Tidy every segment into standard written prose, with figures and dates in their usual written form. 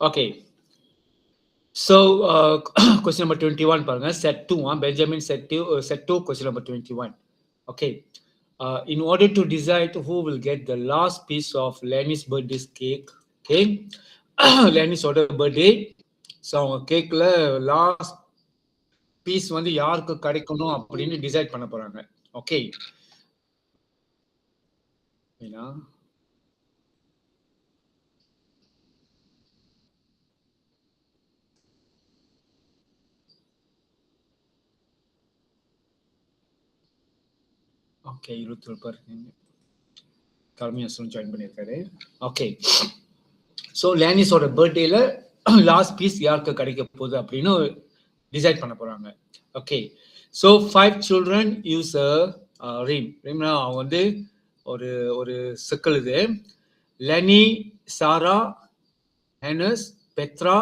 Okay. So question number 21 பாருங்க. Set 2 Benjamin set 2 question number 21. Okay. In order to decide who will get the last piece of Lenny's birthday cake, okay? Lenny's order birthday. So அவங்க கேக்ல last piece வந்து யாருக்கு கிடைக்கணும் அப்படின்னு decide பண்ண போறாங்க. Okay. ஏனா ஓகே 21 பேர் கர்மியாசன் ஜாயின் பண்ணிருக்காரு. ஓகே. ஸோ லேனிஸோட பர்த்டேல லாஸ்ட் பீஸ் யாருக்கு கிடைக்க போகுது அப்படின்னு டிசைட் பண்ண போறாங்க. ஓகே. ஸோ 5 children யூஸ் ரீம். ரீம்னா அவங்க வந்து ஒரு ஒரு சர்க்கிள் இது. லெனி, சாரா, ஹெனஸ், பெத்ரா,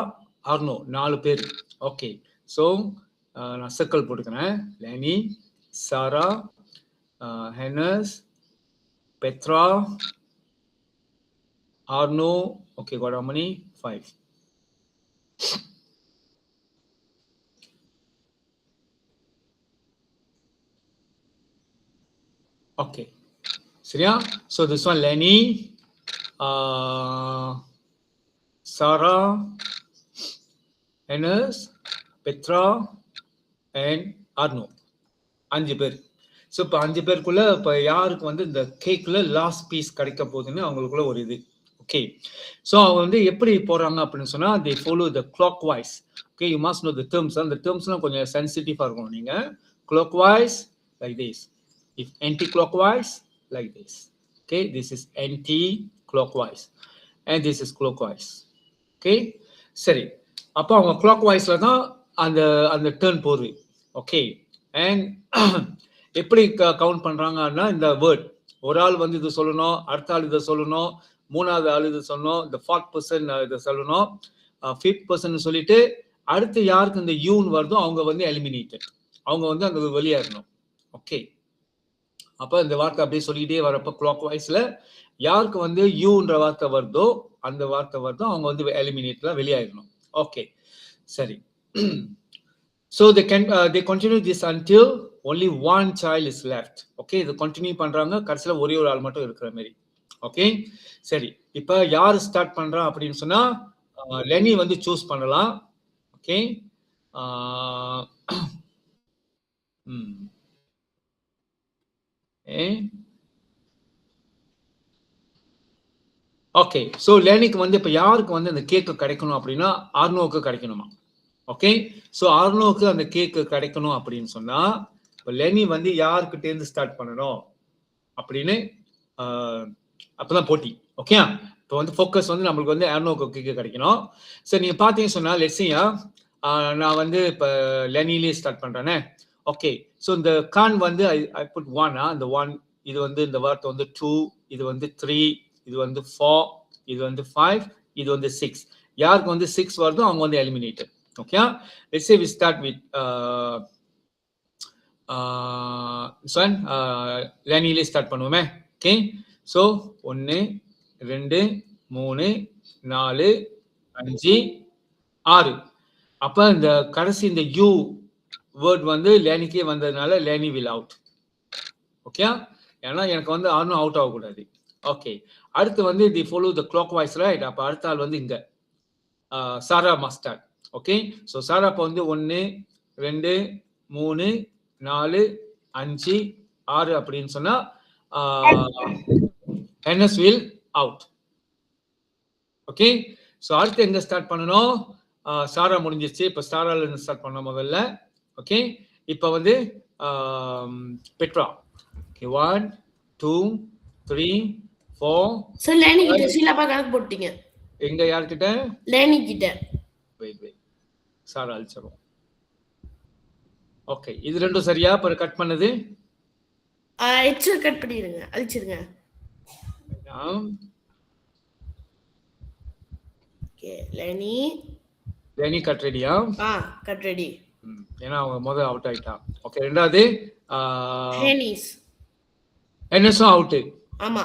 அர்னோ 4 பேர். ஓகே. ஸோ நான் சர்க்கிள் போட்டுக்கிறேன். Leni, Sarah, ஹெனஸ், Petra, Arno, okay, got how many? 5. Okay. Seriya? So this one Lenny, Sarah, Enes, Petra, and Arno. 5 பேர். ஸோ இப்போ 5 பேருக்குள்ள இப்போ யாருக்கு வந்து இந்த கேக்ல லாஸ்ட் பீஸ் கிடைக்க போகுதுன்னு அவங்களுக்குள்ள ஒரு இது. ஓகே. ஸோ அவங்க வந்து எப்படி போறாங்க அப்படின்னு சொன்னா they follow the clockwise. Okay, you must know the terms. அந்த termsலாம் கொஞ்சம் சென்சிட்டிவா இருக்கும். நீங்க clockwise like this, if anti-clockwise like this. Okay, this is anti-clockwise and this is clockwise. Okay, சரி. அப்போ அவங்க clockwise-ல தான் அந்த அந்த டர்ன் போகுது. ஓகே. அண்ட் எப்படி கவுண்ட் பண்றாங்கன்னா இந்த வேர்ட் ஒரு ஆள் வந்து இது சொல்லணும், அடுத்த ஆள் இதை சொல்லணும், மூணாவது ஆள் இது சொல்லணும், இந்த 4th person இதை சொல்லணும், 5th person சொல்லிட்டு அடுத்து யாருக்கு இந்த யூன்னு வருதோ அவங்க வந்து எலிமினேட்டட், அவங்க வந்து அந்த வெளியாகணும். ஓகே. அப்ப இந்த வார்த்தை அப்படியே சொல்லிட்டே வரப்ப கிளாக் வைஸ்ல யாருக்கு வந்து யூன்ற வார்த்தை வருதோ அந்த வார்த்தை வருதோ அவங்க வந்து எலிமினேட்ல வெளியாகணும். ஓகே. சரி. So they continue this until only one child is left. Okay, இது கண்டினியூ பண்றாங்க. கடைசில ஒரே ஒரு ஆள் மட்டும் இருக்கிற மாதிரி. ஓகே. சரி. இப்போ யார் ஸ்டார்ட் பண்றா அப்படின்னு சொன்னா லெனி வந்து சூஸ் பண்ணலாம். ஓகே. ஓகே. ஸோ லெனிக்கு வந்து இப்போ யாருக்கு வந்து அந்த கேக்கு கிடைக்கணும் அப்படின்னா ஆர்னோவுக்கு கிடைக்கணுமா? ஓகே. ஸோ ஆர்னோவுக்கு அந்த கேக்கு கிடைக்கணும் அப்படின்னு சொன்னா இப்போ லெனி வந்து யாருக்கிட்டே இருந்து ஸ்டார்ட் பண்ணணும் அப்படின்னு அப்பதான் போட்டி. ஓகே. இப்போ வந்து ஃபோக்கஸ் வந்து நம்மளுக்கு வந்து ஆர்னோவுக்கு கேக்கு கிடைக்கணும். சரி, நீங்க பார்த்தீங்கன்னு சொன்னா லெட்ஸியா நான் வந்து இப்போ லெனிலே ஸ்டார்ட் பண்றேனே. ஓகே. ஸோ இந்த கான் வந்து ஐ புட் 1 அந்த 1 இது வந்து இந்த வார்த்தை வந்து 2, இது வந்து 3, இது வந்து 4, இது வந்து 5, இது வந்து 6. யாருக்கு வந்து 6 வருதோ அவங்க வந்து eliminated. Okay, let's say we start with Lenny start பண்ணுவோமே. Okay, so 1 2 3 4 5 6. அப்ப இந்த கடைசி இந்த யூ வேர்ட் வந்து லேனிக்கே வந்ததுனால லேனி will out. ஓகே. ஏன்னா எனக்கு வந்து ஆர்னோ அவுட் ஆகக்கூடாது. ஓகே. அடுத்து வந்து தி ஃபாலோ த clockwise, ரைட்? அப்ப அடுத்த ஆள் வந்து இங்க சாரா மஸ்ட். ஓகே. ஸோ சாரா அப்போ வந்து 1 2 3 4 5 6 அப்படின்னு சொன்னா answer will out. Okay. So அடுத்து எங்க ஸ்டார்ட் பண்ணணும்? சாரா முடிஞ்சிருச்சு. இப்போ சாரால இருந்து ஸ்டார்ட் பண்ண முதல்ல. ஓகே. இப்போ வந்து பெட்ரா. ஓகே. 1 2 3 4. சார் லேனி கிட்ட சீலாப்பா கணக்கு போட்டீங்க. எங்க யார்கிட்ட? லேனி கிட்ட. வெயிட் சாரா அழிச்சிரும். ஓகே. இது ரெண்டும் சரியா? இப்ப கட் பண்ணது எச் கட் பண்ணிடுங்க, அழிச்சிருங்க. ஓகே. லேனி கட் ரெடியா? Cut ready. ஏன்னா அவங்க முதல்ல அவுட் ஆயிட்டான். ஓகே. ரெண்டாவது ஹெனஸும் அவுட். ஆமா.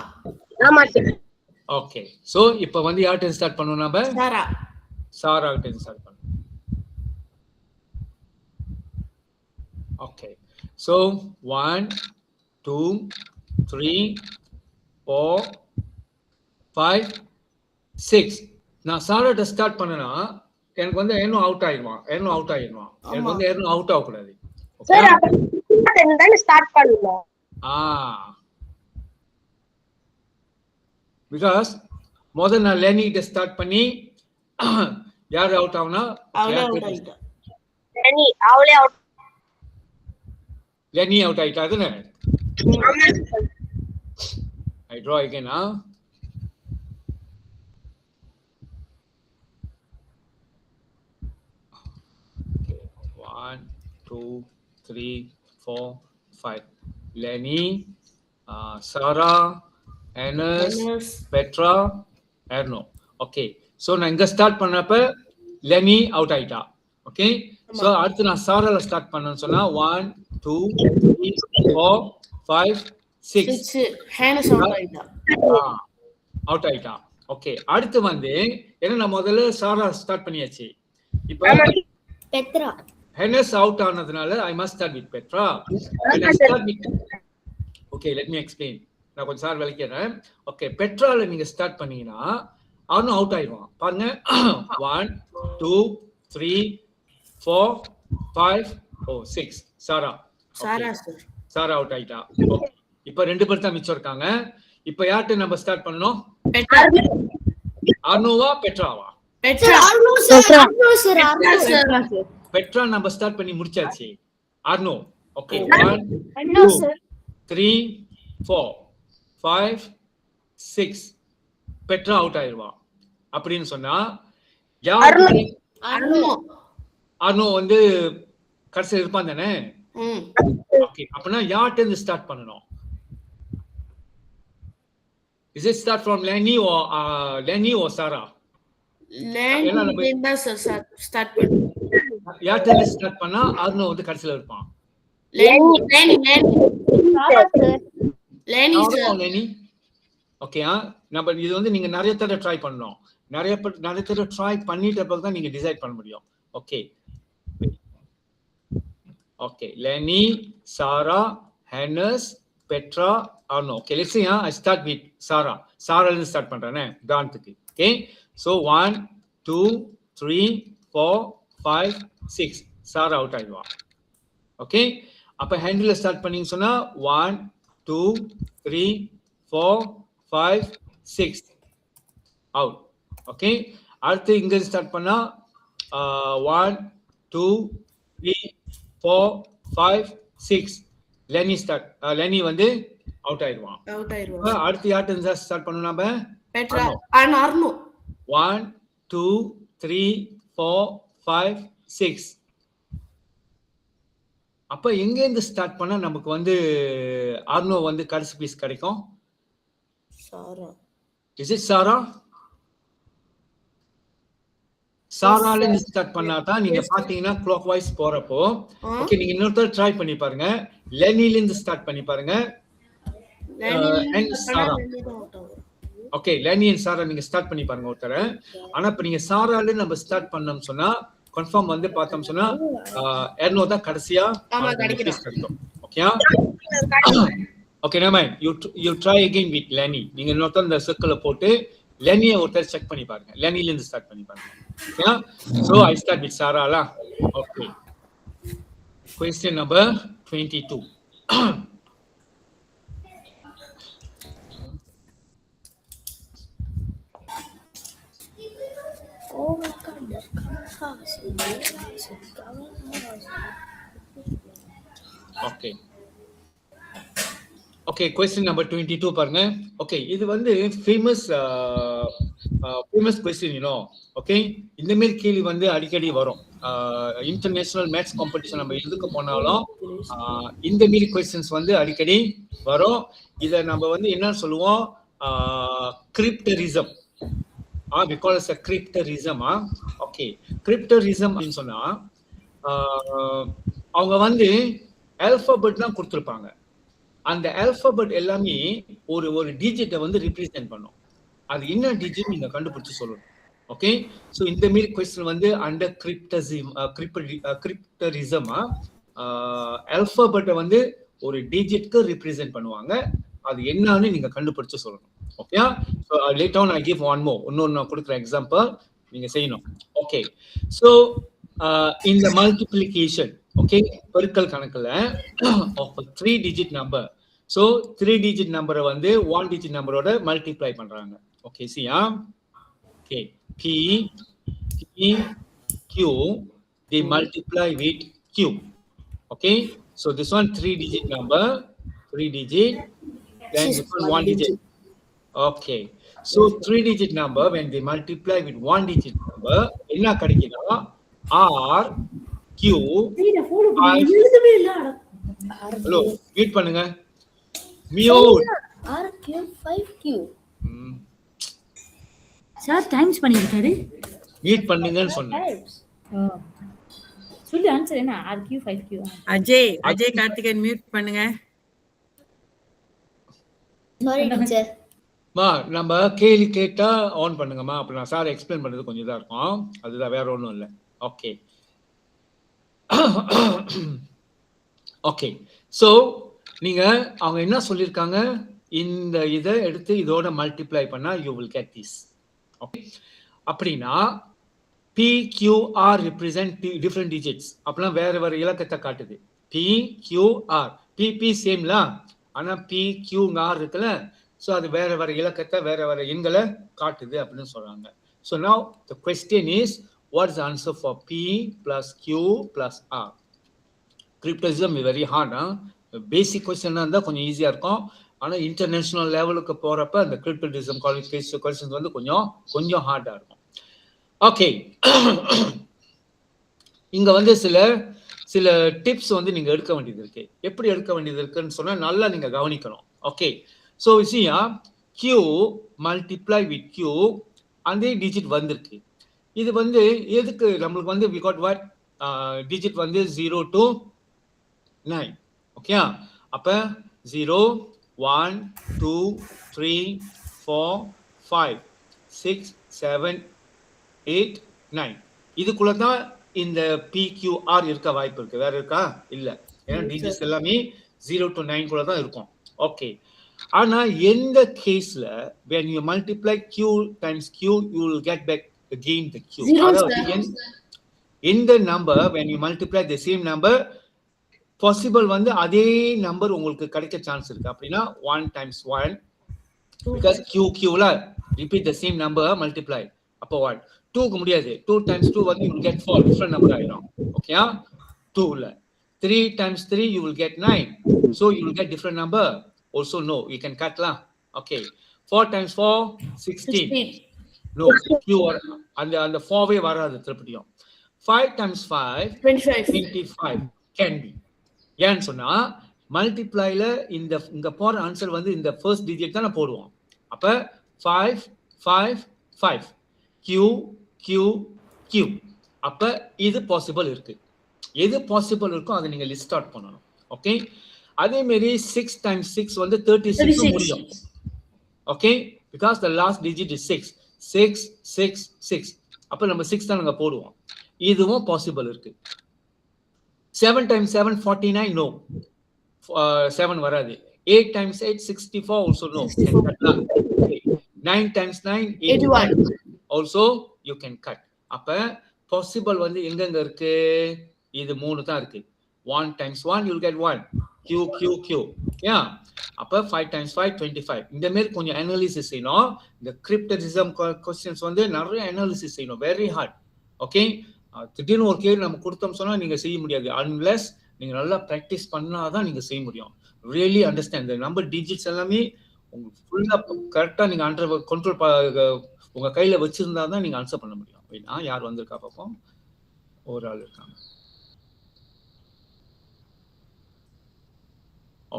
ஓகே. சோ இப்போ வந்து யார்ட்ட ஸ்டார்ட் பண்ணுவோம் நாம? சாரா. சாரா கிட்ட ஸ்டார்ட் பண்ணு. Okay, so 1 2 3 4 5 6. நான் சாராட்ட ஸ்டார்ட் பண்ணனா எனக்கு வந்து எர்னோ அவுட் ஆயிடுவான். எனக்கு வந்து எர்னோ அவுட் ஆக கூடாது. சார் அப்ப ஸ்டார்ட் பண்ணனும். பிகாஸ் முதல்ல நான் லேனி கிட்ட ஸ்டார்ட் பண்ணி யார் அவுட் ஆகுனா லேனி அவுட் ஆயிட்டா தானே. I draw again. 1 2 3 4 5. Lenny, Sarah, Enes, Petra, Erno. Okay, so நான் இங்க ஸ்டார்ட் பண்ணப்ப Lenny அவுட் ஆயிட்டா. ஓகே, சோ அடுத்து நான் சாரால ஸ்டார்ட் பண்ணனும் சொன்னா 1 2 3 4 5 6. ஹேனஸ் அவுட் ஆயிட்டா. ஓகே, அடுத்து வந்து என்ன நான் முதல்ல சாரா ஸ்டார்ட் பண்ணியாச்சு. இப்போ பெட்ரா ஹெனஸ் அவுட் ஆனதுனால I must start with Petra. When I start with... Okay, let me explain. நான் கொஞ்சம் சார் விளக்கிறேன். ஓகே, பெட்ரால நீங்க ஸ்டார்ட் பண்ணீங்கன்னா அவனும் அவுட் ஆயிடுவான். பாருங்க 1 2 3 4 5 6. சாரா அவுட் ஆயிட்டா. ஓகே, இப்போ ரெண்டு பேர் தான் மிச்சம் இருக்காங்க. இப்போ யார்கிட்ட நம்ம ஸ்டார்ட் பண்ணணும்? அர்னோவா பெட்ராவா? பெட்ரா நம்ம ஸ்டார்ட் பண்ணி முடிச்சாச்சு. அர்னோ. ஓகே, 1 2 3 4 5 6. பெட்ரா அவுட் ஆயிருவா. அப்படின்னு சொன்னா யார் அர்னோ வந்து கடைசியில் இருப்பான் தானே. ஓகே, அப்படின்னா யார்கிட்ட இருந்து ஸ்டார்ட் பண்ணணும்? Is it start from Lenny or Sarah? Lenny தான் ஸ்டார்ட் பண்ணு. யார்கிட்ட ஸ்டார்ட் பண்ணா அர்னோ வந்து கடைசியில் இருப்பான்? Lenny. ஓகே, நம்ம இது வந்து நீங்க நிறைய தடவை ட்ரை பண்ணணும். நிறைய தடவை ட்ரை பண்ணிட்ட பிறகு தான் நீங்க டிசைட் பண்ண முடியும். Okay, Lenny, Sarah, Hannes, Petra, Arno. Okay, let's see. I start with Sarah. Sarah இருந்து ஸ்டார்ட் பண்றேனே உதாரணத்துக்கு. Okay, so 1 2 3 4 5 6. Sarah அவுட் ஆயிடுவா. ஓகே, அப்ப ஹேண்டில் ஸ்டார்ட் பண்ணீங்க சொன்னா 1 2 3 4 5 6 அவுட். ஓகே, அடுத்து இங்க ஸ்டார்ட் பண்ணா 1 2 3 4 5 6. Lenny வந்து அவுட் ஆயிடுவான். அடுத்து யார்கிட்ட ஸ்டார்ட் பண்ணணும் நாம? பெட்ரா அர்னோ. 1 2 3 4 5 6. அப்ப எங்க இருந்து ஸ்டார்ட் பண்ணா நமக்கு வந்து அர்னோ வந்து கடைசி பீஸ் கிடைக்கும்? சாரா. Is it Sarah? சாரால இருந்து ஸ்டார்ட் பண்ணா தான் நீங்க பாத்தீங்கன்னா clock wise போறப்போ. ஓகே, நீங்க இன்னொரு ட்ரை பண்ணி பாருங்க. லெனில இருந்து ஸ்டார்ட் பண்ணி பாருங்க. ஓகே, லெனி அண்ட் சாரா நீங்க ஸ்டார்ட் பண்ணி பாருங்க ஒருத்தர. ஆனா இப்ப நீங்க சாரால நம்ம ஸ்டார்ட் பண்ணோம் சொன்னா கன்ஃபார்ம் வந்து பார்த்தோம் சொன்னா எர்னோ தான் கடைசியா கிடைக்கும். ஓகேயா? ஓகே, நம்ம you try again with Lenny. நீங்க இன்னொருத்தர் இந்த சர்க்கிள போட்டு லெனியை ஒருத்தர் செக் பண்ணி பாருங்க. லெனில இருந்து ஸ்டார்ட் பண்ணி பாருங்க. ஓகேயா? So I start with Sarah la. Okay. Question number 22. Okay. Okay, question number 22 பாருங்க. Okay, இது வந்து famous question, you know. Okay, இந்த மாதிரி கேள்வி வந்து அடிக்கடி வரும். இன்டர்நேஷனல் மேத்ஸ் காம்படிஷன் நம்ம எதுக்கு போனாலும் இந்த மாதிரி क्वेश्चंस வந்து அடிக்கடி வரும். இத நம்ம வந்து என்ன சொல்லுவோம்? கிரிப்டரிசம். we call it a crypterism. Okay, crypterism ன்னு சொன்னா அவங்க வந்து ஆல்பபெட் தான் கொடுத்திருப்பாங்க. அந்த ஆல்பபெட் எல்லாமே ஒரு டிஜிட்டை வந்து ரிப்ரசென்ட் பண்ணும். அது என்ன டிஜிட் நீங்க கண்டுபிடிச்சு சொல்லணும். ஓகே, ஸோ இந்த மாரி கொஸ்டின் வந்து அண்டர் கிரிப்டரிசமா ஆல்பபெட்டை வந்து ஒரு டிஜிட்க்கு ரிப்ரசென்ட் பண்ணுவாங்க. அது என்னன்னு நீங்க கண்டுபிடிச்சு சொல்லணும். Okay, so later on I give one more, இன்னொன்று நான் கொடுக்குற எக்ஸாம்பிள் நீங்க செய்யணும். ஓகே, ஸோ இந்த மல்டிப்ளிகேஷன், ஓகே, பெருக்கல் கணக்குல ஆஃப் 3 டிஜிட் நம்பர். ஸோ 3 டிஜிட் நம்பரை வந்து 1 டிஜிட் நம்பரோட மல்டிப்ளை பண்றாங்க. ஓகே, சியா, okay, P, Q, they multiply with Q. Okay, so this one 3 digit number, 3 digit, then this one 1 digit. Okay, so 3 digit number when they multiply with 1 digit number, enna kadikidha R, Q, I. Hello, mute பண்ணுங்க, mute. R cube 5Q. Sir times பண்ணிருக்காரு. Meet பண்ணுங்கன்னு சொன்னேன். சொல்லு answer என்ன? RQ 5Q. Ajay Karthikeyan mute பண்ணுங்க. Sorry teacher. மா நம்ம கேள்வி கேட்டா ஆன் பண்ணுங்கம்மா, அப்ப நான் சார் எக்ஸ்பிளைன் பண்றது கொஞ்சம் இதா இருக்கும். அதுதான், வேற ஒன்றும் இல்லை. ஓகே ஓகே, ஸோ நீங்க அவங்க என்ன சொல்லியிருக்காங்க, இந்த இதை எடுத்து இதோட மல்டிப்ளை பண்ணா you will get this. Okay, அப்படின்னா PQR represent different digits. அப்பலாம் வேற வேற இலக்கத்தை காட்டுது. PQR, PP சேம்ல, ஆனா PQR இருக்குல்ல, ஸோ அது வேற வேற இலக்கத்தை வேற வேற எண்களை காட்டுது அப்படின்னு சொல்றாங்க. So now the question is, what is the answer for P plus Q plus R? Cryptosm is very hard. Basic question இருந்தால் கொஞ்சம் ஈஸியாக இருக்கும். ஆனால் இன்டர்நேஷனல் லெவலுக்கு போகிறப்ப அந்த கிரிப்டோடிசம் கொஸ்டின்ஸ் வந்து கொஞ்சம் ஹார்டாக இருக்கும். ஓகே, இங்கே வந்து சில டிப்ஸ் வந்து நீங்கள் எடுக்க வேண்டியது இருக்கு. எப்படி எடுக்க வேண்டியது இருக்குன்னு சொன்னால் நல்லா நீங்கள் கவனிக்கணும். ஓகே, ஸோ விஷயா Q மல்டிப்ளை வித் Q, அதே டிஜிட் வந்திருக்கு. இது வந்து எதுக்கு நம்மளுக்கு வந்து we got what டிஜிட் வந்து 0 to 9. ஓகே, அப்போ 0, 1, 2, 3, 4, 5, 6, 7, 8, 9. இதுக்குள்ள தான் இந்த PQR இருக்க வாய்ப்பு இருக்கு. வேற இருக்கா? இல்ல, ஏன்னா டிஜிட்ஸ் எல்லாமே 0 to 9 குள்ள தான் இருக்கும். ஓகே, ஆனா எந்த கேஸ்ல when you multiply Q times Q you will get back again the Q. in the number when you multiply the same number, possible வந்து அதே நம்பர் உங்களுக்கு கிடைக்க சான்ஸ் இருக்கு. அப்படின்னா 1 times 1, because Q ல repeat the same number multiply, அப்போ 1. 2க்கு முடியாது. 2 times 2 வந்து you will get 4, different number ஆயிடும். ஓகேயா? 2 ல 3 times 3 you will get 9, so you will get different number. Also no, you can cut lah. Okay, 4 times 4 16. No, Q அந்த 4 வே வராது திருப்பியும். 5 times 5 25 can be. ஏன்னு சொன்னா மல்டிப்ளைல இங்க போற ஆன்சர் வந்து இந்த ஃபர்ஸ்ட் டிஜிட் தானே போடுவோம். அப்ப 5 5 5 Q Q Q. அப்ப இது பாசிபிள் இருக்கு. எது பாசிபிள் இருக்கோ அதை நீங்க லிஸ்ட் அவுட் பண்ணணும். ஓகே, அதே மாதிரி 6 times 6 வந்து 36 முடியும். Okay, because the last digit is 6 6 6 6. அப்ப நம்ம 6 தான் நாங்க போடுவோம். இதுவும் பாசிபிள் இருக்கு. 7 times 7 49, no, 7 வராது. 8 times 8 64, also no, can cut lah. 9 times 9 81, also you can cut. அப்ப பாசிபிள் வந்து எங்கெங்க இருக்கு? இது 3 தான் இருக்கு. 1 times 1 you will get 1, Q Q Q. yeah, அப்ப 5 times 5 25. இந்த மாதிரி கொஞ்சம் அனாலிசிஸ் செய்யணும். இந்த கிரிப்டோடிசம் क्वेश्चंस வந்து நிறைய அனாலிசிஸ் செய்யணும், வெரி ஹார்ட். ஓகே, திடீர்னு ஒரு கேள்வி நம்ம கொடுத்தோம் சொன்னா நீங்க செய்ய முடியாது unless நீங்க நல்லா பிராக்டிஸ் பண்ணாதான் நீங்க செய்ய முடியும். Really understand the number digits எல்லாமே உங்களுக்கு ஃபுல்லா கரெக்டா நீங்க அண்டர் கண்ட்ரோல் உங்க கையில வச்சிருந்தா தான் நீங்க ஆன்சர் பண்ண முடியும். அப்படின்னா யார் வந்திருக்கா பாப்போம்? ஒரு ஆள் இருக்காங்க.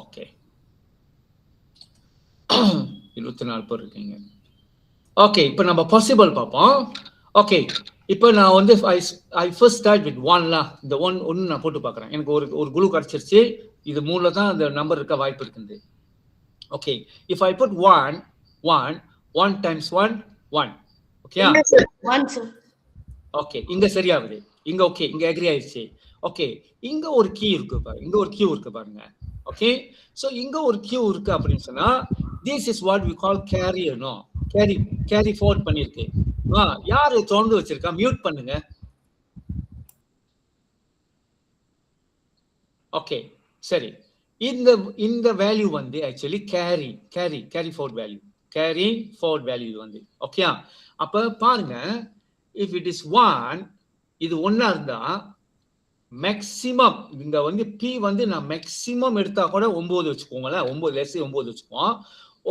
ஓகே, 24 பேர் இருக்கீங்க. ஓகே, இப்போ நம்ம பாசிபிள் பார்ப்போம். ஓகே, இப்போ நான் வந்து ஐ ஃபர்ஸ்ட் ஸ்டார்ட் வித் 1 இந்த 1 நான் போட்டு பார்க்குறேன். எனக்கு ஒரு குழு கிடைச்சிருச்சு. இது 3ல தான் அந்த நம்பர் இருக்க வாய்ப்பு இருக்குது. Okay, if I put 1 1 1 times 1 1. ஓகேயா? இல்ல சார் 1 சார். ஓகே, இங்க சரியாகுது. இங்க ஓகே, இங்க அக்ரி ஆயிடுச்சு. ஓகே, இங்க ஒரு கீ இருக்கு பாருங்க, இங்க ஒரு கியூ இருக்கு பாருங்க. ஓகே, சோ இங்க ஒரு கியூ இருக்கு அப்படின்னு சொன்னா this is what we call carrier. No, carry forward பண்ணிருக்கு. யாரு தொடர்ந்து வச்சிருக்கா? மியூட் பண்ணுங்க. ஓகே, சரி. இந்த வேல்யூ வந்து ஆக்சுவலி கேரி ஃபார்வர்ட் வேல்யூ வந்து ஓகேயா? அப்ப பாருங்க, if it is 1, இது 1 இருந்தா மேக்ஸிமம் இங்க வந்து p வந்து நான் மேக்ஸிமம் எடுத்தா கூட 9 வச்சுக்கோங்களேன். 9 லெஸ் 9 வச்சுக்குவோம்.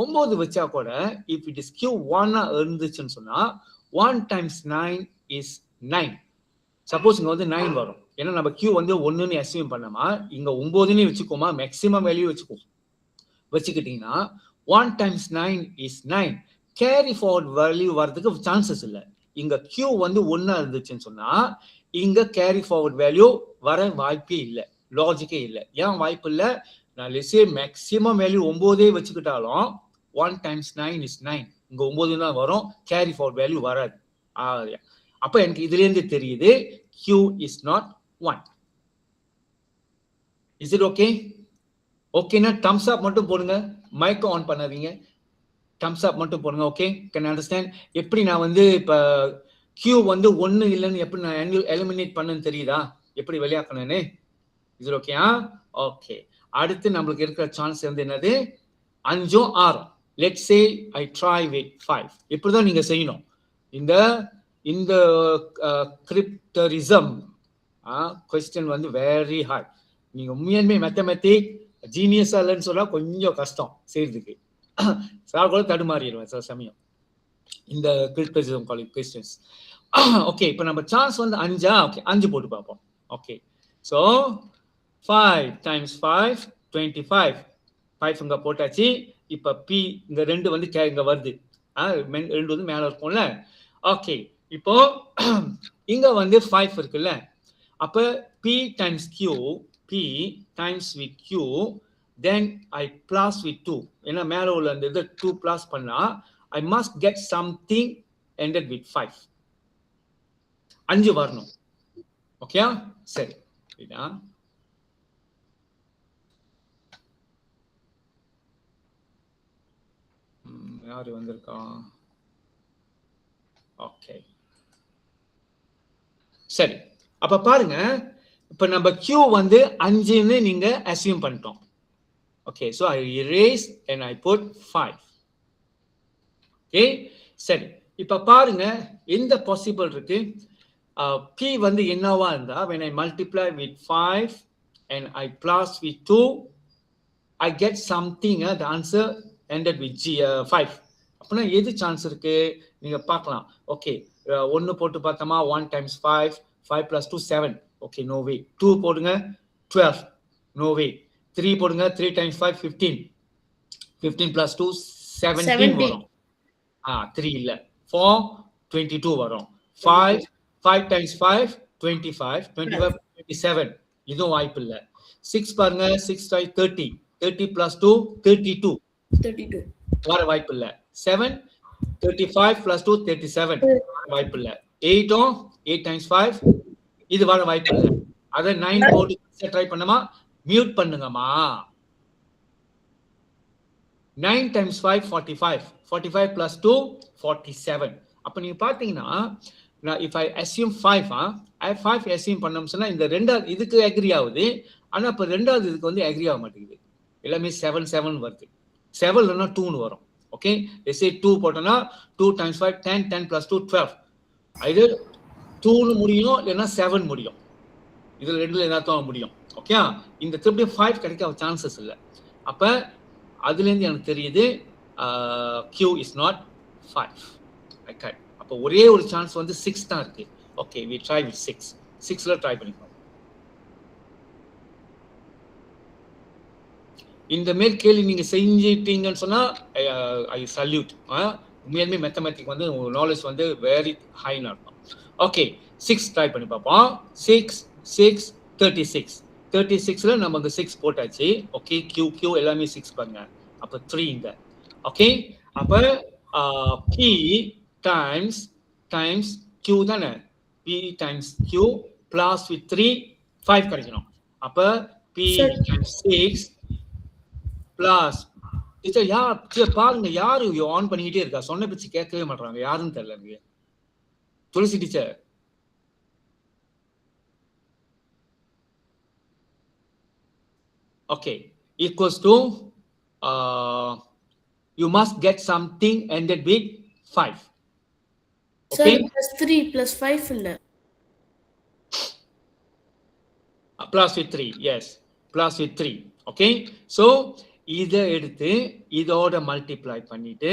9 வச்சா கூட if it is q 1 இருந்துச்சுன்னு சொன்னா 1 times 9 is 9. சப்போஸ் இங்க வந்து 9 வரும். ஏன்னா நம்ம q வந்து 1ன்னு அஸ்யூம் பண்ணமா, இங்க 9ன்னு வச்சுக்கோமா, மேக்ஸிமம் வேல்யூ வச்சுக்கிட்டீங்கன்னா 1 times 9 is 9. Carry forward value வரதுக்கு சான்சஸ் இல்லை. இங்க q வந்து 1 இருந்துச்சுன்னு சொன்னா இங்க கேரி ஃபார்வர்ட் வேல்யூ வர வாய்ப்பே இல்லை, லாஜிக்கே இல்லை. ஏன் வாய்ப்பு இல்லை? நான் லெஸ்ஸே மேக்ஸிமம் வேல்யூ 9 வச்சுக்கிட்டாலும் 1 times 9 is 9. இங்க 9 தான் வரும், கேரி ஃபார்வர்ட் வேல்யூ வராது. அப்ப எனக்கு இதுல இருந்து தெரியுது q is not 1. Is it okay? ஓகேனா thumbs up மட்டும் போடுங்க, மைக் ஆன் பண்ணாதீங்க, thumbs up மட்டும் போடுங்க. Okay, can understand? எப்படி நான் வந்து இப்ப q வந்து 1 இல்லைன்னு எப்படி நான் எலிமினேட் பண்ணன்னு தெரியுதா? எப்படி வெளியாக்கணும்னு? இது ஓகேயா? ஓகே, அடுத்து நம்மளுக்கு இருக்கிற சான்ஸ் வந்து என்னது? 5 6. Let's say I try with 5. இப்படிதான் நீங்க செய்யணும். இந்த கிரிப்டரிசம் கொஸ்டின் வந்து வெரி ஹார்ட். நீங்க உண்மையுமே மேத்தமேட்டிக் ஜீனியஸா இல்லைன்னு சொன்னா கொஞ்சம் கஷ்டம் செய்யறதுக்கு. சார் கூட தடுமாறிடுவேன் சில சமயம் இந்த கிரிப்டரிசம் கொஸ்டின்ஸ். ஓகே, இப்போ நம்ம சான்ஸ் வந்து 5. ஓகே, 5 போட்டு பார்ப்போம். Okay, so 5 times 5 25. 5 இங்க போட்டாச்சு. இப்போ p இங்க 2 வந்து இங்க வருது, 2 வந்து மேல இருக்கும்ல. ஓகே, இப்போ இங்க வந்து 5 இருக்குல்ல, அப்ப p times q, p times with q, then I plus with 2. ஏன்னா மேல உள்ள அந்த இது 2 plus பண்ணா I must get something ended with 5. 5 வரணும். ஓகே, சரி. இதான் யாரு வந்திருக்கா? ஓகே, சரி. அப்ப பாருங்க, இப்ப நம்ம q வந்து 5ன்னு நீங்க அஸ்யூம் பண்ணிட்டோம். Okay, so I erase and I put 5. Okay, சரி. இப்ப பாருங்க, எந்த பாசிபிள் இருக்கு? p வந்து என்னவா இருந்தா when I multiply with 5 and I plus with 2, I get something. The answer ended with 5. அப்படின்னா எது சான்ஸ் இருக்கு நீங்க பார்க்கலாம். ஓகே, 1 போட்டு பார்த்தோமா, 1 times 5, 5 plus 2 7. Okay, no way. 2 போடுங்க, 12. நோ வே. 3 போடுங்க, 3 times 5 15. 15 plus 2 17 வரும். 3 இல்ல, 4 22 வரும். 5 times 5 25. 25 27. இதுவும் வாய்ப்பு இல்ல. 6 பாருங்க, 6 times 30. 30 plus 2 32. வர வாய்ப்பு இல்ல. 7 35 plus 2 37. வாய்ப்பு இல்ல. 8 times 5 இது வர வாய்ப்பு இல்ல. அத 9 போட்டு ட்ரை பண்ணுமா, மியூட் பண்ணுங்கம்மா. 9 times 5 45. 45 plus 2 47. அப்ப நீங்க பாத்தீங்கன்னா if I assume 5, I 5 assume பண்ணோம்னு சொன்னா இந்த ரெண்டாவது இதுக்கு அக்ரி ஆகுது. ஆனா இப்ப ரெண்டாவது இதுக்கு வந்து அக்ரி ஆக மாட்டேங்குது. எல்லாமே 7 7 வருது. 7 இல்லைன்னா 2 வரும். ஓகே, let's say 2 போட்டோம்னா 2 times 5 10. 10 plus 2 12. either 2 முடியும் இல்லைன்னா 7 முடியும். இதுல ரெண்டுல ஏதாவது முடியும். ஓகே, இந்த திருப்பி 5 கிடைக்க சான்சஸ் இல்லை. அப்ப அதுல இருந்து எனக்கு தெரியுது q is not 5. ஓகே, அப்ப ஒரே ஒரு சான்ஸ் வந்து 6 தான் இருக்கு. Okay, we try with 6. 6ல ட்ரை பண்ணிக்கலாம். இந்த மேல் கேள்வி நீங்க செஞ்சிட்டீங்கன்னு சொன்னா ஐ சல்யூட். உண்மையாலுமே மேத்தமேட்டிக் வந்து நாலேஜ் வந்து வெரி ஹைனா இருக்கும். ஓகே, 6 ட்ரை பண்ணி பார்ப்போம். 6 6 36. 36ல நம்ம அங்க 6 போட்டாச்சு. ஓகே, q எல்லாமே 6 பாருங்க. அப்ப 3 இங்க. ஓகே, அப்ப p times times q தானே, p times q plus with 3 5 கிடைக்கணும். அப்ப p times 6 plus டீச்சர் பாருங்க யாரு ஆன் பண்ணிக்கிட்டே இருக்கா, சொன்ன பிச்சு கேட்கவே மாட்டாங்க, யாருன்னு தெரியல எனக்கு. துளசி teacher okay, equals to you must get something ended with 5. Sir, Okay, plus 3 plus 5 இல்ல. plus with 3, yes, plus with 3. Okay, so இதை எடுத்து இதோட மல்டிப்ளை பண்ணிட்டு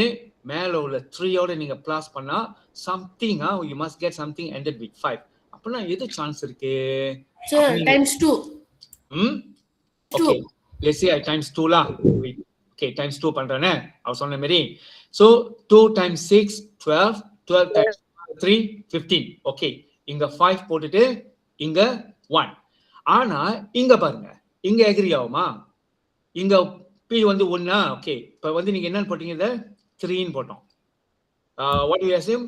மேல உள்ள 3 ஓட நீங்க பிளஸ் பண்ணா something you must get something ended with 5. அப்பனா எது சான்ஸ் இருக்கு? Sir, times 2. Okay, let's say I times 2 la. Okay, times 2 பண்றேனே அவ சொன்ன மாதிரி. So 2 times 6 12, 12 times 3 15. Okay, இங்க 5 போட்டுட்டு இங்க 1. ஆனா இங்க பாருங்க, இங்க எக்ரி ஆகுமா? இங்க p வந்து 1. ஓகே, இப்போ வந்து நீங்க என்னன்னு போட்டீங்க, இத 3 ன்னு போட்டோம். what do you assume?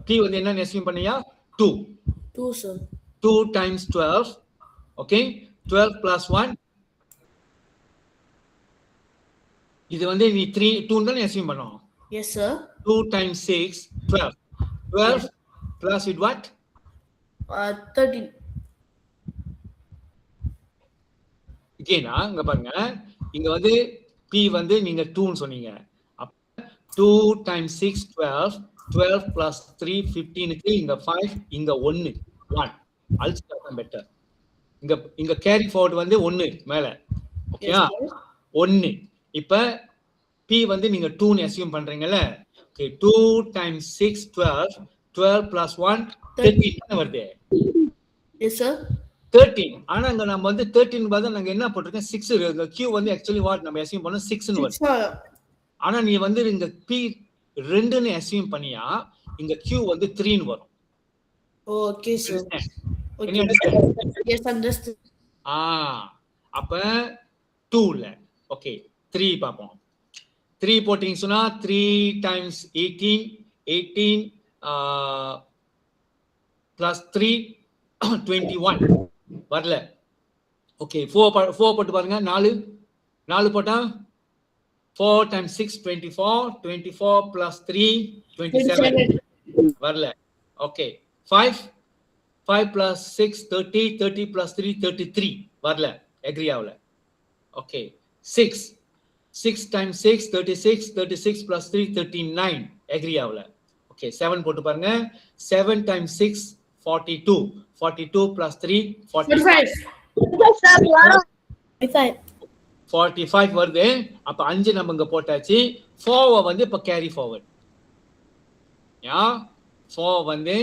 p வந்து என்னன்னு assume பண்ணியா? 2. 2 sir. 2 times 12. Okay, 12 plus 1. இது வந்து நீ 3 2 ன்னு assume பண்ணோம். Yes sir. 2 times 6 12. 12 plus with what? 13. இங்கேனா இங்க பாருங்க, இங்க வந்து p வந்து நீங்க 2 ன்னு சொன்னீங்க. அப்ப 2 times 6 12, 12 plus 3 15 க்கு இங்க 5, இங்க 1 1 அல்சிட்டா பெட்டர். இங்க கேரி ஃபார்வர்ட் வந்து 1 மேல. ஓகேயா? 1. இப்ப p வந்து நீங்க 2 ன்னு அஸ்யூம் பண்றீங்கல. ஓகே, 2 times 6 12, 12 plus 1 13 வருது. Yes sir. 13. ஆனா இங்க நம்ம வந்து 13 பதிலா நாங்க என்ன போட்டுருக்கோம், 6. இந்த q வந்து एक्चुअली வாட் நம்ம அஸ்யூம் பண்ணோம் 6 ன்னு வருது. ஆனா நீ வந்து இங்க p 2 ன்னு அஸ்யூம் பண்ணியா இங்க q வந்து 3 ன்னு வரும். Okay sir. Okay. Yes, understood. அப்ப 2 ல ஓகே 3 பாப்போம். 3 போட்டீங்க சொன்னா 3 times 18 18 plus 3 21 வரல. ஓகே 4 போட்டு பாருங்க, 4 போட்டா 4 times 6 24, 24 plus 3 27 வரல. ஓகே 5 plus 6 30, 30 plus 3 33 வரல, agree ஆகல. ஓகே 6 times 6 36, 36 plus 3 39 agree ஆகல. ஓகே 7 போட்டு பாருங்க, 7 times 6 42, 42 plus 3 45 45 வருது. அப்ப 5 நம்ம இங்க போட்டாச்சு. 4 வந்து இப்ப கேரி ஃபார்வர்ட். 4 வந்து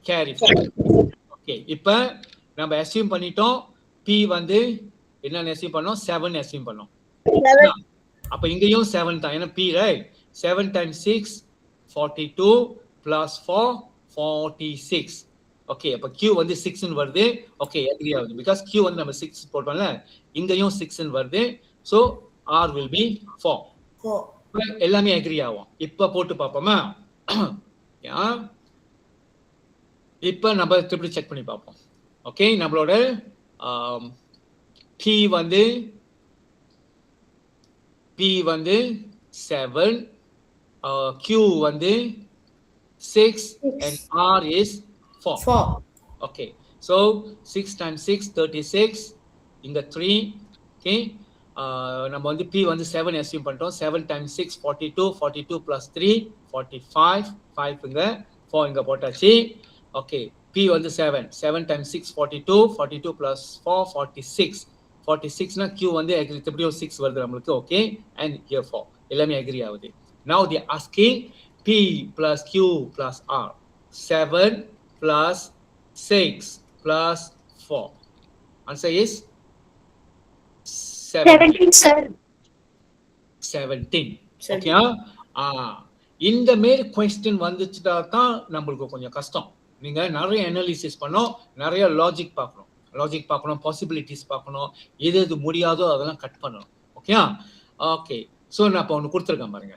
கேரி ஃபார்வர்ட். ஓகே, இப்ப நம்ம அஸ்யூம் பண்ணிட்டோம் p வந்து என்ன அஸ்யூம் பண்ணோம், 7 அஸ்யூம் பண்ணோம். அப்ப இங்கேயும் 7 தான், ஏன்னா p right. 7 times 6 42 plus 4 46. Okay, அப்ப q வந்து 6 ன்னு வருது. ஓகே, அக்ரி ஆகுது because q வந்து நம்ம 6 போட்டோம்ல, இங்கேயும் 6 ன்னு வருது. so r will be 4. எல்லாமே அக்ரி ஆகும். இப்ப போட்டு பார்ப்போமா? இப்ப நம்ம திருப்பி செக் பண்ணி பார்ப்போம். ஓகே, நம்மளோட p வந்து 7, q வந்து 6 and r is 4. Okay, so 6 times 6 36, இங்க 3. okay, நம்ம வந்து p வந்து 7 assume பண்ணிட்டோம். 7 times 6 42, 42 plus 3 45, 5 இங்க 4 இங்க போட்டாச்சு. okay, p வந்து 7 times 6 42, 42 plus 4 46, 46 னா q வந்து எப்படியும் 6 வருது நம்மளுக்கு. okay, and here 4 எல்லாமே agree ஆகுது. now they asking p plus q plus r. 7 plus 6 plus 4. Answer is 17 sir. 17. okay, இந்த மாதிரி क्वेश्चन வந்துச்சுட்டா தான் நம்மளுக்கு கொஞ்சம் கஷ்டம். நீங்க நிறைய அனாலிசிஸ் பண்ணணும், நிறைய லாஜிக் பார்க்கணும், பாசிபிலிட்டிஸ் பார்க்கணும், எது முடியாதோ அதெல்லாம் கட் பண்ணணும். ஓகே, ஓகே, சோ நான் இப்ப ஒன்னு கொடுத்துருக்கேன் பாருங்க.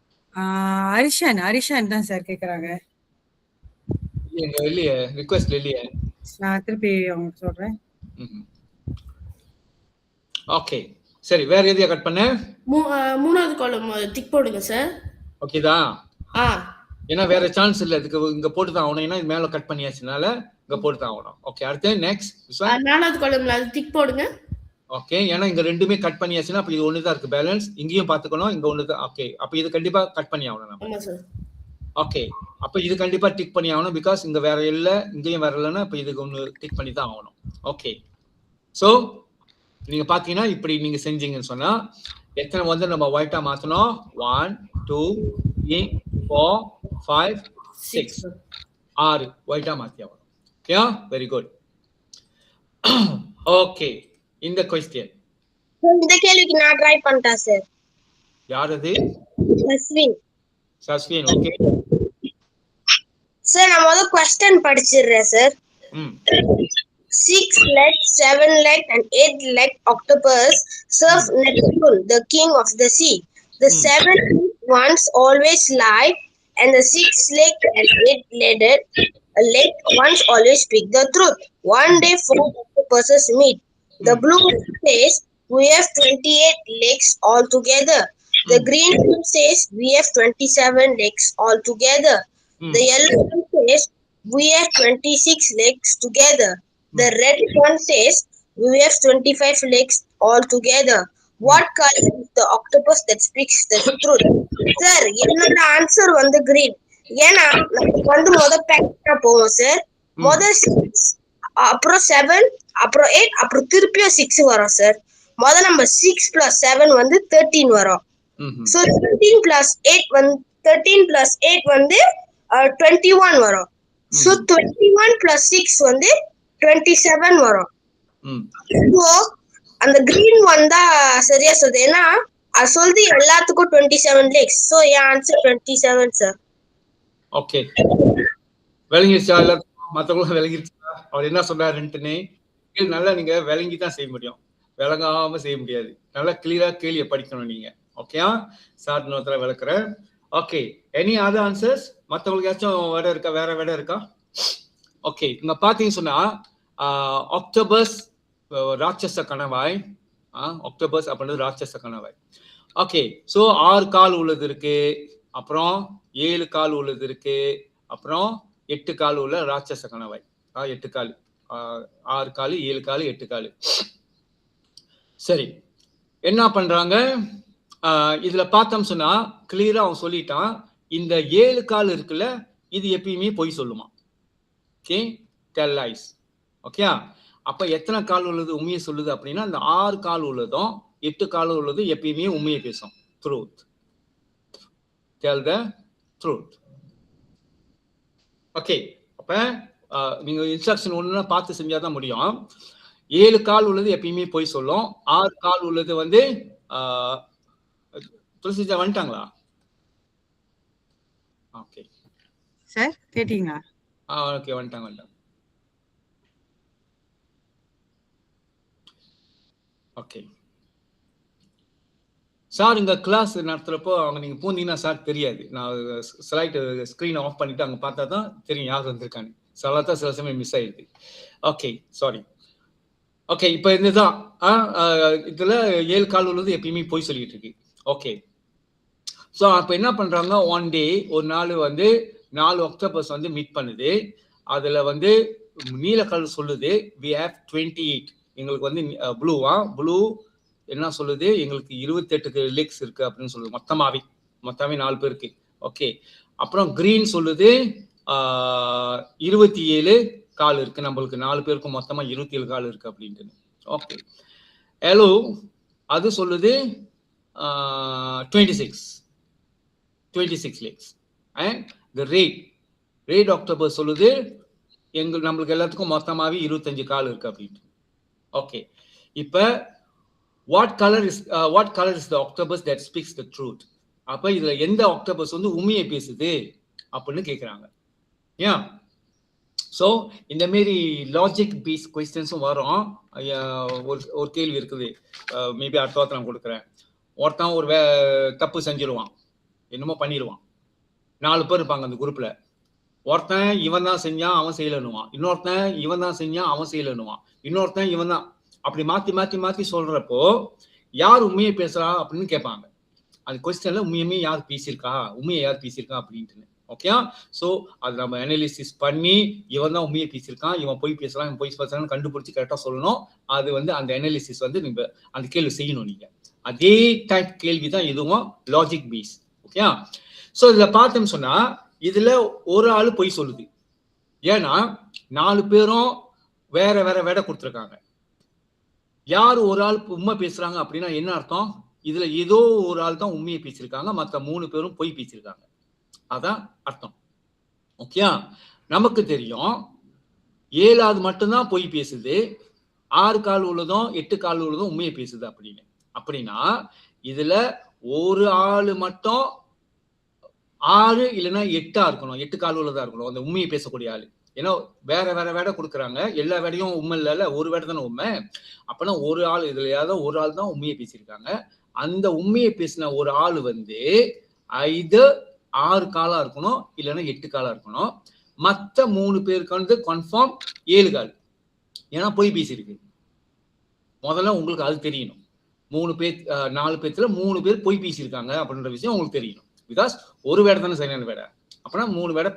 ஹரிஷான் தான் சார் கேக்குறாங்க. இல்லையே ரிக்வெஸ்ட் இல்லையே. நான் திருப்பி அவங்களுக்கு சொல்றேன். ஓகே சரி, வேற எதையா கட் பண்ண? மூணாவது காலம் டிக் போடுங்க சார். ஓகேதா? ஆ ஏன்னா வேற சான்ஸ் இல்ல, இதுக்கு இங்க போட்டு தான் ஆகணும். ஏன்னா இது மேல கட் பண்ணியாச்சுனால இங்க போட்டு தான் ஆகணும். ஓகே, அடுத்து நெக்ஸ்ட் நாலாவது காலம்ல அது டிக் போடுங்க. ஓகே, ஏன்னா இங்க ரெண்டுமே கட் பண்ணியாச்சுன்னா அப்ப இது ஒண்ணுதான் இருக்கு பேலன்ஸ். இங்கேயும் பாத்துக்கணும், இங்க ஒண்ணுதான். ஓகே, அப்ப இது கண்டிப்பா கட் பண்ணி ஆகணும் நம்ம. ஆமா சார். ஓகே, அப்ப இது கண்டிப்பா டிக் பண்ணி ஆகணும். பிகாஸ் இங்க வேற இல்ல, இங்கேயும் வேற இல்லைன்னா இப்ப இதுக்கு ஒண்ணு டிக் பண்ணி தான் ஆகணும். ஓகே, சோ நீங்க பாத்தீங்கன்னா இப்படி நீங்க செஞ்சீங்கன்னு சொன்னா எத்தனை வந்து நம்ம ஒயிட்டா மாத்தணும்? 1 2 3 4 5 6 6 ஒயிட்டா மாத்தி ஆகணும். Okay, very good. ஓகே, இந்த क्वेश्चन இந்த கேள்விக்கு நான் ட்ரை பண்ணிட்டேன் சார். யார் அது? சஸ்வின். ஓகே சார், நான் முதல்ல क्वेश्चन படிச்சிடுறேன் சார். 6-legged, 7-legged, and 8-legged octopus serve Neptune, the king of the sea. The 7-legged ones always lie, and the 6-legged and 8-legged ones always speak the truth. One day, 4 octopuses meet. The blue one says, "We have 28 legs altogether." The green one says, "We have 27 legs altogether." The yellow one says, "We have 26 legs together." The red one says, "We have 25 legs altogether." What color is the octopus that speaks the truth? Sir, என்னோட answer வந்து green. ஏன்னா நமக்கு வந்து முதல் பேக்டா போவோம் sir. முதல் 6, அப்புறம் 7, அப்புறம் 8, அப்புறம் திருப்பியும் 6 வரும் சார். முதல்ல நம்ம 6 + 7 வந்து 13 வரும். So 13 + 8 வந்து 21 வரும். So 21 + 6 வந்து 27 வரும். So அந்த green one தான் சரியா சொல்லுது. ஏன்னா அது சொல்லுது எல்லாத்துக்கும் 27 legs. So என் ஆன்சர் 27 சார். ஓகே, விளங்கிருச்சா? மத்தவங்களும் விளங்கிருச்சா அவர் என்ன சொல்றாருன்ட்டுன்னு? நல்லா நீங்க விளங்கி தான் செய்ய முடியும், விளங்காம செய்ய முடியாது. நல்லா கிளியரா கேள்வியை படிக்கணும் நீங்க. ஓகேயா? சார் இன்னொருத்தர விளக்குறேன். Okay, any other answers? மத்தவங்களுக்கு ஏதாச்சும் வேட இருக்கா? வேற வேட இருக்கா? ஓகே, இங்க பாத்தீங்கன்னு சொன்னா ஆக்டோபஸ் ராட்சச கணவாய். ஆக்டோபஸ் அப்படின்றது ராட்சச கணவாய். ஓகே, ஸோ 6 கால் உள்ளது இருக்கு, அப்புறம் 7 கால் உள்ளது இருக்கு, அப்புறம் 8 கால் உள்ள ராட்சச கணவாய். 8 கால், 6 கால், 7 கால், 8 கால். சரி, என்ன பண்றாங்க? இதுல பார்த்தோம் சொன்னா கிளியரா அவன் சொல்லிட்டான், இந்த 7 கால் இருக்குல்ல இது எப்பயுமே பொய் சொல்லுமா. Okay, del lies. ஓகே, அப்ப எத்தனை கால் உள்ளது உண்மையை சொல்லுது அப்படின்னா அந்த 6 கால் உள்ளதும் 8 கால் உள்ளது எப்பயுமே உண்மையை பேசும். Truth, tell the truth. Okay, அப்ப நீங்க இன்ஸ்ட்ரக்ஷன் ஒண்ணுன்னா பார்த்து செஞ்சாதான் முடியும். 7 கால் உள்ளது எப்பயுமே பொய் சொல்லும், 6 கால் உள்ளது வந்து துளசிஜா வந்துட்டாங்களா? ஓகே சார் கேட்டீங்களா? ஓகே, வந்துட்டாங்க. ஓகே சார், இங்க கிளாஸ் நடத்துறப்போ அவங்க நீங்க பூந்தீங்கன்னா சார் தெரியாது. நான் ஸ்லைட் ஸ்கிரீன் ஆஃப் பண்ணிட்டு அங்க பார்த்தா தான் தெரியும் யார் வந்திருக்காங்க. சில சமயம் மிஸ் ஆயிடுது. Okay, sorry. ஓகே, இப்போ இதுதான் இதுல 7 கால் உள்ளது எப்பயுமே போய் சொல்லிட்டு இருக்கு. ஓகே, ஸோ அப்போ என்ன பண்றாங்க? ஒன் டே, ஒரு நாள் வந்து 4 ஆக்டோபஸ் வந்து மீட் பண்ணுது. அதுல வந்து நீல கலர் சொல்லுது we have 28. எங்களுக்கு வந்து ப்ளூ என்ன சொல்லுது? எங்களுக்கு 28 லெக்ஸ் இருக்கு அப்படின்னு சொல்லுது. மொத்தமே 4 பேருக்கு. ஓகே, அப்புறம் கிரீன் சொல்லுது 27 கால் இருக்கு, நம்மளுக்கு 4 பேருக்கும் மொத்தமா 27 கால் இருக்கு அப்படின்ட்டு. ஓகே, எல்லோ அது சொல்லுது 26 legs. And the red octopus சொல்லுது நம்மளுக்கு எல்லாத்துக்கும் மொத்தமாவே 25 கால் இருக்கு அப்படின்ட்டு. ஓகே, இப்ப what color is the octopus that speaks the truth? அப்ப இதுல எந்த ஆக்டோபஸ் வந்து உண்மையை பேசுது அப்படின்னு கேக்குறாங்க. ஏன்? ஸோ இந்த மாரி லாஜிக் பேஸ் கொஸ்டின்ஸும் வரும். ஒரு கேள்வி இருக்குது, மேபி அடுத்த வாரத்தை நான் கொடுக்குறேன். ஒருத்தன் ஒரு தப்பு செஞ்சிருவான். என்னமோ பண்ணிடுவான். 4 பேர் இருப்பாங்க அந்த குரூப்ல. ஒருத்தன் இவன் தான் செஞ்சான் அவன் செய்யலன்னுவான், இன்னொருத்தன் இவன் தான் செஞ்சான் அவன் செய்யலன்னுவான், இன்னொருத்தன் இவன் தான். அப்படி மாத்தி மாத்தி மாத்தி சொல்றப்போ யார் உண்மையை பேசுறா அப்படின்னு கேட்பாங்க. அது கொஸ்டின்ல உண்மையுமே யார் பேசியிருக்கா, உண்மையை யார் பேசியிருக்கா அப்படின்ட்டு. ஓகே, சோ அது நம்ம அனாலிசிஸ் பண்ணி இவன் தான் உண்மையை பேசியிருக்கான், இவன் போய் பேசலாம், இவன் போய் பேசலாம்னு கண்டுபிடிச்சு கரெக்டா சொல்லணும். அது வந்து அந்த அனாலிசிஸ் வந்து நீங்க அந்த கேள்வி செய்யணும். நீங்க அதே டைப் கேள்விதான் இதுவும் லாஜிக் பேஸ். ஓகே, சோ இதுல பார்த்தோம்னு சொன்னா இதுல ஒரு ஆளு பொய் சொல்லுது. ஏன்னா 4 பேரும் வேற வேற வேட கொடுத்துருக்காங்க. யார் ஒரு ஆள் உண்மை பேசுறாங்க அப்படின்னா என்ன அர்த்தம்? இதுல ஏதோ ஒரு ஆள் தான் உண்மையை பேசியிருக்காங்க, மற்ற 3 பேரும் பொய் பேசியிருக்காங்க. அதான் அர்த்தம். ஓகே, நமக்கு தெரியும் 7ஆவது மட்டும்தான் பொய் பேசுது, 6 கால் உள்ளதும் 8 கால் உள்ளதும் உண்மையை பேசுது அப்படின்னு. அப்படின்னா இதுல ஒரு ஆளு மட்டும் 6 இல்லைன்னா 8 இருக்கணும், 8 கால் உள்ளதா இருக்கணும் அந்த உண்மையை பேசக்கூடிய ஆளு. ஏன்னா வேற வேற வேட கொடுக்குறாங்க, எல்லா வேடையும் உண்மை இல்ல, ஒரு வேட தானே உண்மை. அப்பனா ஒரு ஆள், இதுல ஏதாவது ஒரு ஆள் தான் உண்மையை பேசியிருக்காங்க. அந்த உண்மையை பேசின ஒரு ஆள் வந்து இது 6 காலா இருக்கணும் இல்லைன்னா 8 காலா இருக்கணும். மற்ற 3 பேருக்கு வந்து கன்ஃபார்ம் 7 கால், ஏன்னா பொய் பேசியிருக்கு. முதல்ல உங்களுக்கு அது தெரியணும். 3 பேர் 4 பேர்த்துல 3 பேர் பொய் பேசியிருக்காங்க அப்படின்ற விஷயம் உங்களுக்கு தெரியணும். பிகாஸ் ஒரு வேடை தானே சரியான வேடை. அப்படின்னா 3 வேடை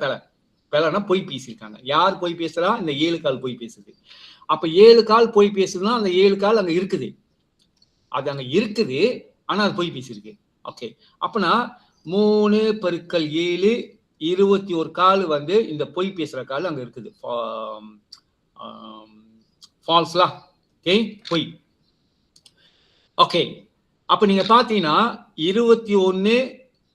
பெலனா பொய் பேசியிருக்காங்க. யார் பொய் பேசுறா? இந்த 7 கால் பொய் பேசுது. அப்ப 7 கால் பொய் பேசுதுன்னா அந்த 7 கால் அங்க இருக்குது, அது அங்க இருக்குது, ஆனா அது பொய் பேசியிருக்கு. ஓகே, அப்பனா 3 பெருக்கல் 7 21 கால் வந்து இந்த பொய் பேசுற கால் அங்க இருக்குது. ஃபால்ஸ்லா, ஓகே, பொய். ஓகே, அப்ப நீங்க பாத்தீங்கன்னா 21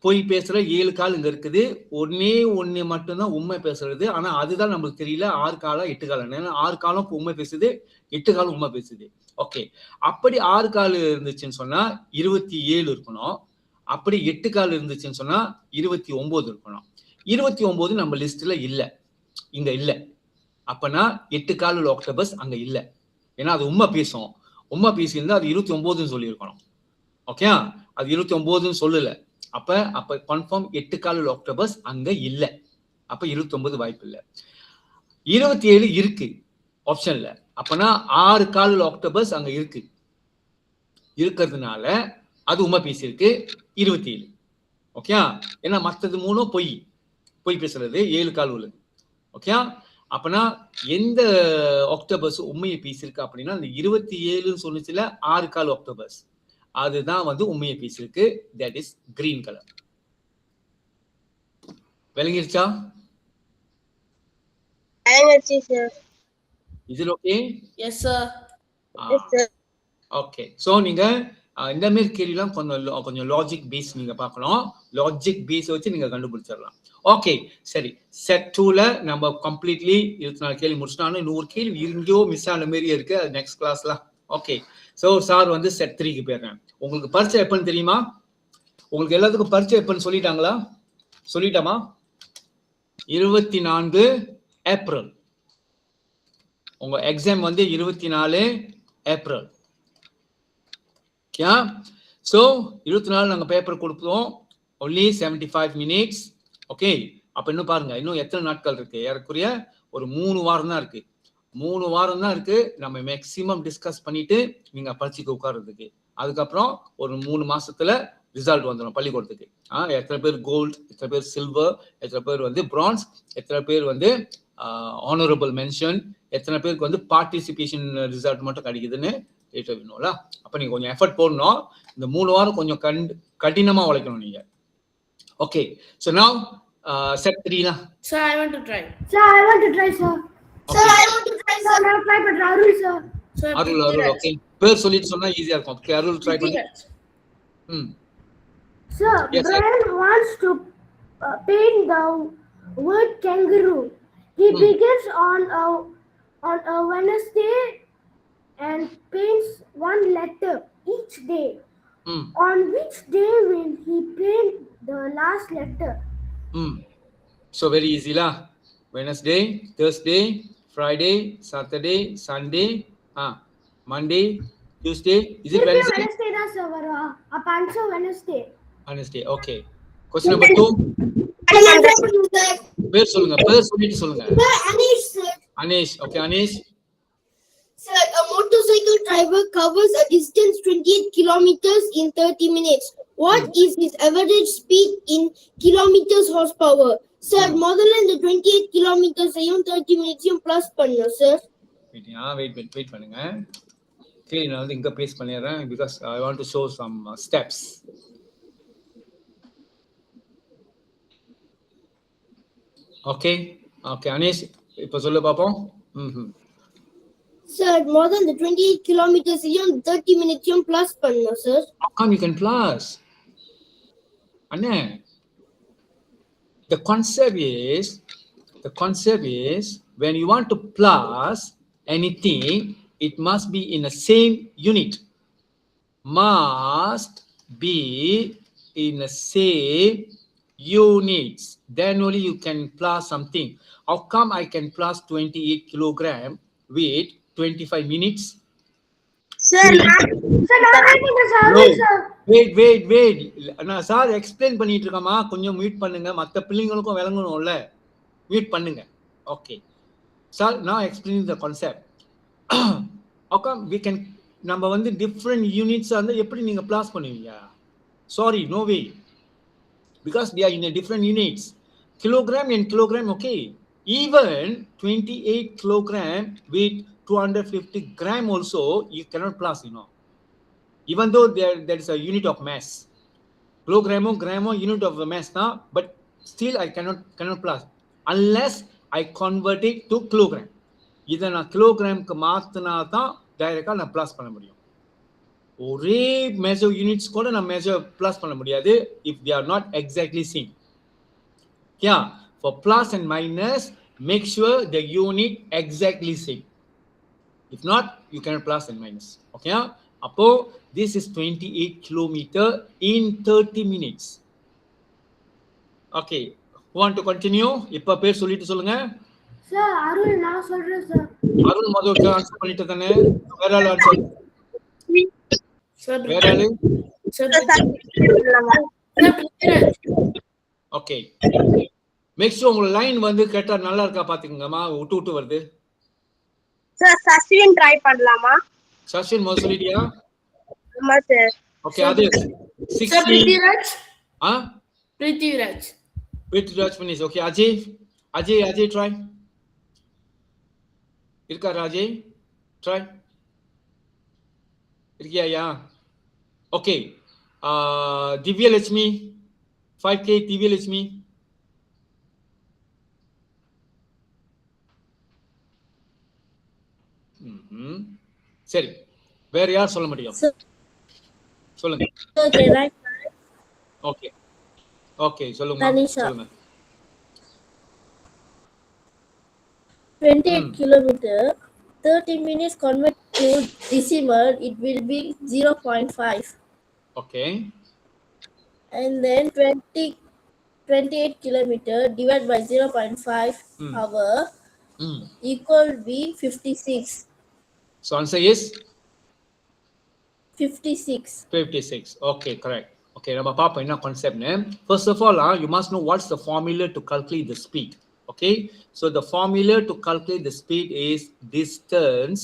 பொய் பேசுற 7 கால் இங்க இருக்குது, ஒன்னே ஒண்ணு மட்டும்தான் உண்மை பேசுறது. ஆனா அதுதான் நம்மளுக்கு தெரியல 6 காலா 8 காலா. 6 காலம் உண்மை பேசுது, 8 காலம் உண்மை பேசுது. ஓகே, அப்படி 6 கால் இருந்துச்சுன்னு சொன்னா 27 இருக்கணும். அப்படி 8 கால் இருந்துச்சுன்னு சொன்னா 29 இருக்கணும். 29 நம்ம லிஸ்ட்ல இல்ல, இங்க இல்ல. அப்பனா 8 கால் உள்ள ஆக்டோபஸ் அங்க இல்ல, ஏன்னா அது உண்மை பேசும். உண்மை பேசியிருந்தா அது 29 சொல்லி இருக்கணும். ஓகே, அது 29 சொல்லல. அப்ப கன்ஃபார்ம் 8 கால் உள்ள ஆக்டோபஸ் அங்க இல்ல. அப்ப 29 வாய்ப்பு இல்ல. 27 இருக்கு ஆப்ஷன்ல. அப்பனா 6 கால் உள்ள ஆக்டோபஸ் அங்க இருக்கு, இருக்கிறதுனால அது உண்மை பேசியிருக்கு 27. ஓகே, ஏன்னா மற்றது 3 பொய் பேசுறது 7 கால் உள்ளது. ஓகே, அப்பனா எந்த ஆக்டோபஸ் உண்மையை பேசியிருக்கு அப்படின்னா அந்த 27 சொன்னிச்சுல 6 கால் ஆக்டோபஸ், அதுதான் வந்து உண்மையை பேசியிருக்கு. That is green colour. விளங்கிருச்சா? Is it okay? Yes sir. Okay, so நீங்க இந்த மாதிரி கேள்விலாம் கொஞ்சம் லாஜிக் பேஸ் நீங்க பார்க்கணும். லாஜிக் பேஸ் வச்சு நீங்க கண்டுபிடிச்சிடலாம். ஓகே, சரி, செட் 2ல நம்ம கம்ப்ளீட்லி 24 கேள்வி முடிச்சிட்டாலும் இன்னொரு கேள்வி எங்கேயோ மிஸ் ஆன மாதிரி இருக்கு, அது நெக்ஸ்ட் கிளாஸ்ல. ஓகே, சோ சார் வந்து செட் 3க்கு போயிடுறேன். உங்களுக்கு பரீட்சை எப்பன்னு தெரியுமா? உங்களுக்கு எல்லாத்துக்கும் பரீட்சை எப்பன்னு சொல்லிட்டாங்களா? சொல்லிட்டாமா? 24 ஏப்ரல். உங்க எக்ஸாம் வந்து 24 ஏப்ரல். ஓகே, சோ 24 நாங்க பேப்பர் கொடுப்போம். only 75 minutes. ஓகே, அப்ப இன்னும் பாருங்க, இன்னும் எத்தனை நாட்கள் இருக்கு? ஏறக்குறைய ஒரு 3 வாரம் தான் இருக்கு. 3 வாரம் தான் இருக்கு. நம்ம மேக்சிமம் டிஸ்கஸ் பண்ணிட்டு நீங்க பரீட்சைக்கு உட்கார்றதுக்கு. அதுக்கப்புறம் ஒரு 3 மாசத்துல ரிசல்ட் வந்துடும் பள்ளிக்கூடத்துக்கு. எத்தனை பேர் கோல்டு, எத்தனை பேர் சில்வர், எத்தனை பேர் வந்து பிரான்ஸ், எத்தனை பேர் வந்து ஆனரபிள் மென்ஷன், எத்தனை பேருக்கு வந்து பார்ட்டிசிபேஷன் ரிசல்ட் மட்டும் கிடைக்குதுன்னு கேட்டுவிடணும்ல. அப்ப நீங்க கொஞ்சம் எஃபர்ட் போடணும். இந்த 3 வாரம் கொஞ்சம் கடினமா உழைக்கணும் நீங்க. Okay, so now set 3 la. Sir, I want to try. Sir, I want to try, sir. Sir, I want to try. Sir, not try, but Arul, sir. Sir, Arul, okay. பேர் சொல்லிட்டு சொன்னா ஈஸியா இருக்கும். ஓகே, அருள் try பண்ணு. Sir, Yes, sir. Brian wants to paint the word kangaroo. He begins on a Wednesday and paints one letter each day. On which day will he paint the last letter? So very easy lah. Wednesday, Thursday, Friday, Saturday, Sunday, Monday, Tuesday. Is it Wednesday? Wednesday da sir varu. Appa answer Wednesday. Wednesday, okay. Question number 2. பேர் சொல்லுங்க, பேர் சொல்லிட்டு சொல்லுங்க. Anish, sir. Anish. Okay, Anish. Sir, a motorcycle driver covers a distance 28 kilometers in 30 minutes. What is his average speed in kilometers horsepower? Sir, முதல்ல இந்த 28 kilometers ஐயும் 30 minutes plus பண்ணணும் sir. Wait பண்ணுங்க. Okay, நான் வந்து இங்க பேஸ்ட் பண்ணிடுறேன் because I want to show some steps. Okay, Anish, இப்போ சொல்லு பாப்போம். Sir, முதல்ல இந்த 28 kilometers ஐயும் 30 minutes plus பண்ணணும் sir. How come you can plus? Anna, the concept is when you want to plus anything, it must be in the same unit. Must be in the same units. Then only you can plus something. How come I can plus 28 kilogram with 25 minutes? Sir, No. Wait. நான் sir explain பண்ணிட்டு இருக்கமா, கொஞ்சம் mute பண்ணுங்க, மத்த பிள்ளைங்களுக்கும் விளங்கணும்ல, mute பண்ணுங்க. Okay sir, நான் explaining the concept. How come we can நம்ம வந்து டிஃபரண்ட் யூனிட்ஸ் வந்து எப்படி நீங்க பிளாஸ் பண்ணுவீங்க? Sorry, no way, because they are in a different units. Kilogram and kilogram, okay. Even 28 kilogram with 250 gram also you cannot plus, you know. Even though there is a unit of mass. Kilogramo, gramo, unit of mass now, but still I cannot plus unless I convert it to kilogram. இதை நான் கிலோகிராமுக்கு மாத்தினா தான் டைரக்டா நான் plus பண்ண முடியும். ஒரே measure units கூட நான் மெஷர் பிளஸ் பண்ண முடியாது if they are not exactly same. Yeah, for plus and minus, make sure the unit exactly same. If not, you cannot plus and minus. Okay, அப்போ this is 28 kilometer in 30 minutes. Okay, want to continue? இப்ப பேர் சொல்லிட்டு சொல்லுங்க. Sir, அருள் நான் சொல்றேன் sir. அருள் முதல்ல answer பண்ணிட்டு தானே, வேற ஆள் ஆன்சர். வேற ஆளு? ஓகே, மேக் ஷூர் உங்க லைன் வந்து கேட்டா நல்லா இருக்கா பாத்துக்கங்கம்மா, விட்டு வருது. சார் சஸ்வின் ட்ரை பண்ணலாமா? சஸ்வின் முதல்ல சொல்லிட்டியா? ஆமா சார். ஓகே, அது 60. பிருத்திவிராஜ். ஆ, Prithviraj finish. Okay, Ajay try. இருக்கா அஜய்? ட்ரை இருக்கியா? Okay, Divyalakshmi 5K. திவ்யலட்சுமி சரி, வேற யார் சொல்ல முடியும்? சொல்லுங்க. ஓகே சொல்லுங்க. 28 kilometer, 30 minutes convert to decimal, it will be 0.5. Okay. And then 28 kilometer divided by 0.5 hour equal be 56. So answer is 56. Okay, correct. Okay, நம்ம பாப்போம் என்ன கான்செப்ட்னு. First of all, you must know what's the formula to calculate the speed. Okay, so the formula to calculate the speed is distance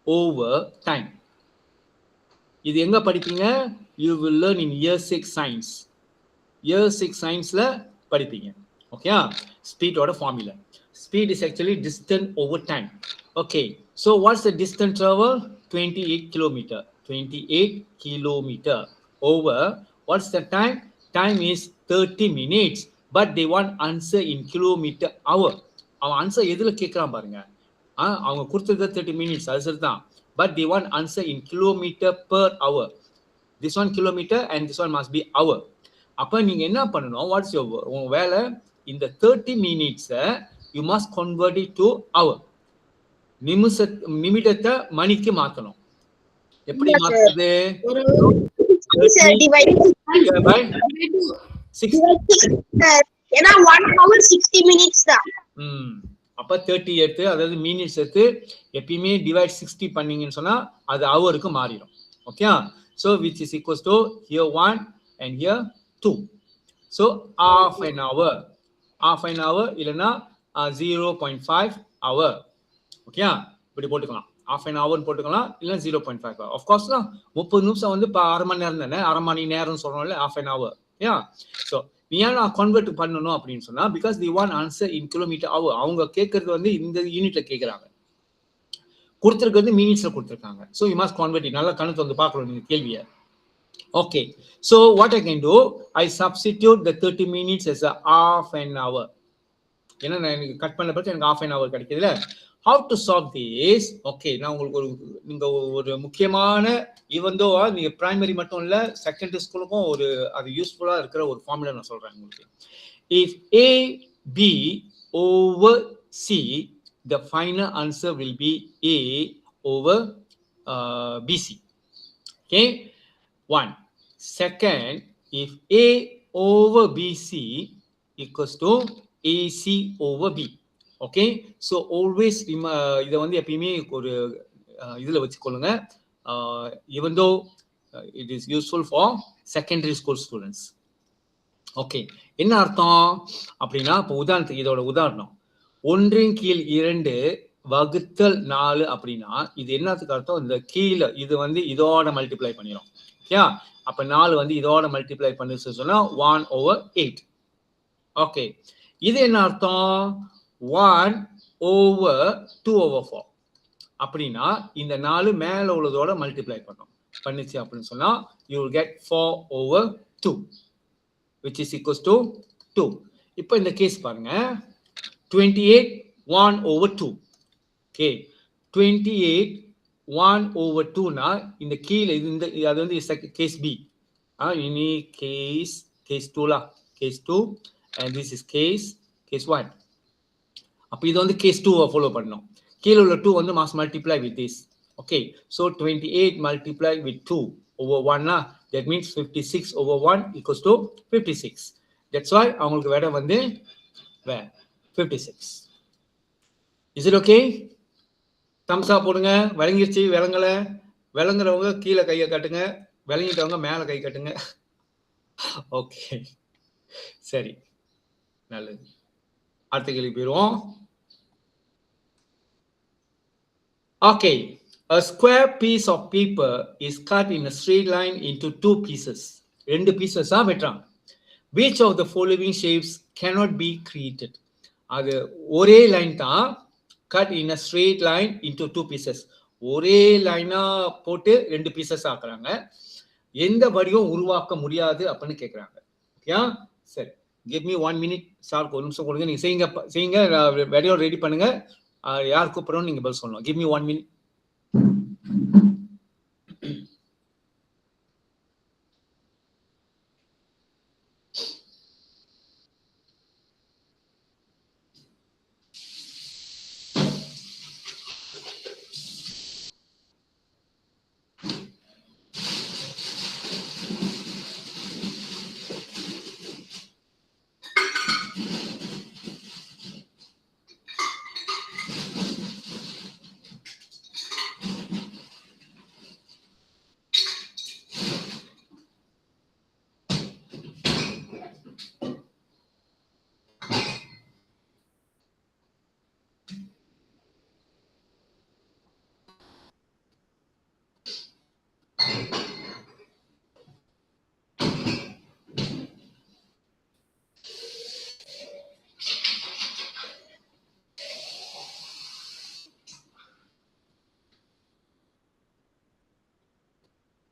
over time. இது எங்க படிப்பீங்க? You will learn in year 6 science. Year 6 scienceல படிப்பீங்க. Okay, speed ஓட formula. Speed is actually distance over time. Okay, so what's the distance travel? 28 kilometer. 28 kilometer over what's the time? Time is 30 minutes. But they want answer in kilometer hour. அவன் answer எதுல கேட்கறான் பாருங்க. அவங்க கொடுத்தது 30 minutes, அது சரிதான். But they want answer in kilometer per hour. This one kilometer and this one must be hour. அப்ப நீங்க என்ன பண்ணணும்? What's your உங்க வேலை? இந்த 30 minutes you must convert it to hour. நிமிடத்தை மணிக்கு மாத்தணும். எப்படி மாத்துறது? 1 hour 60 minutes தான். அப்ப 30 எடுத்து, அதாவது மினிட்ஸ் எடுத்து எப்பயுமே டிவைட் 60 பண்ணீங்கன்னு சொன்னா அது ஹவருக்கு மாறிடும். Okay, so which is equals to here 1 and here 2. So half an hour இல்லைன்னா 0.5 hour. ஓகேயா, இப்படி போட்டுக்கலாம். half an hour போட்டுக்கலாம், இல்லை 0.5 hour. ஆஃப்கோர்ஸ் தான் 30 நிமிஷம் வந்து இப்போ அரை மணி நேரம் தானே, அரை மணி நேரம் சொல்கிறோம்ல, half an hour. ஸோ நீ ஏன் நான் கன்வெர்ட் பண்ணணும் அப்படின்னு சொன்னா, because the one answer in kilometre hour. அவங்க கேட்கறது வந்து இந்த யூனிட்ல கேட்கறாங்க, கொடுத்துருக்கிறது மினிட்ஸ்ல கொடுத்துருக்காங்க. So you must convert. நல்லா கணக்கு வந்து பார்க்கணும் நீங்க கேள்வியை. Okay, so what I can do, I substitute the 30 minutes as a half an hour. ஏன்னா நான் எனக்கு கட் பண்ண பற்றி எனக்கு half an hour கிடைக்குதுல. How to solve this? Okay, நான் உங்களுக்கு நீங்க ஒரு முக்கியமான, ஈவன் தோ நீங்க பிரைமரி மட்டும் இல்ல செகண்டரி ஸ்கூலுக்கும் ஒரு அது யூஸ்ஃபுல்லா இருக்கிற ஒரு ஃபார்முலா நான் சொல்றேன் உங்களுக்கு. If A B over C, the final answer will be A over BC. Okay, one. Second, if A over BC equals to AC over B. Okay, so always இதை வந்து எப்பயுமே ஒரு இதில் வச்சுக்கொள்ளுங்க. Even though it is useful for secondary school students. Okay, என்ன அர்த்தம் அப்படின்னா, இப்போ உதாரணத்துக்கு இதோட உதாரணம் 1/2 வகுத்தல் 4 அப்படின்னா இது என்னத்துக்கு அர்த்தம், இந்த கீழே இது வந்து இதோட மல்டிப்ளை பண்ணிடும். ஓகே, அப்போ 4 வந்து இதோட மல்டிப்ளை பண்ணி சொன்னா 1/8. ஓகே, இது என்ன அர்த்தம், 1/2/4 அப்படின்னா இந்த 4 மேல உள்ளதோட மல்டிப்ளை பண்ணிச்சு அப்படின்னு சொன்னா you will get 4/2 which is equals to 2. இப்போ இந்த கேஸ் பாருங்க, 28 1/2. ஓகே, 28 1/2னா இந்த கீழே இந்த அது வந்து கேஸ் பி. இனி case 2 case 2 and this is case 1. அப்போ இது வந்து கேஸ் 2 ஃபாலோ பண்ணணும். கீழே உள்ள 2 வந்து mass multiply with this. Okay, so 28 multiply with 2/1, that means 56/1 equals to 56. That's why அவங்களுக்கு விட வந்து 56. Is it okay? தம்ஸ் அப் போடுங்க. விளங்கிருச்சு, விளங்குறவங்க கீழே கையை கட்டுங்க, விளங்கிட்டவங்க மேலே கை கட்டுங்க. ஓகே, சரி, நல்லது. அடுத்த கேள்வி போயிடுவோம். Okay, a square piece of paper is cut in a straight line into 2 pieces. 2 pieces வெட்டுறாங்க. Which of the following shapes cannot be created? அது ஒரே லைன் தான், cut in a straight line into 2 pieces. ஒரே லைனா போட்டு 2 pieces ஆக்குறாங்க. எந்த வடிவம் உருவாக்க முடியாது அப்படின்னு கேட்குறாங்க. ஓகே, சரி, give me 1 minute. சார் ஒரு நிமிஷம் கொடுங்க, நீங்க செய்யுங்க, வீடியோ ரெடி பண்ணுங்க. யார் கூப்பிடணும் நீங்க பதில் சொல்லணும். give me 1 minute.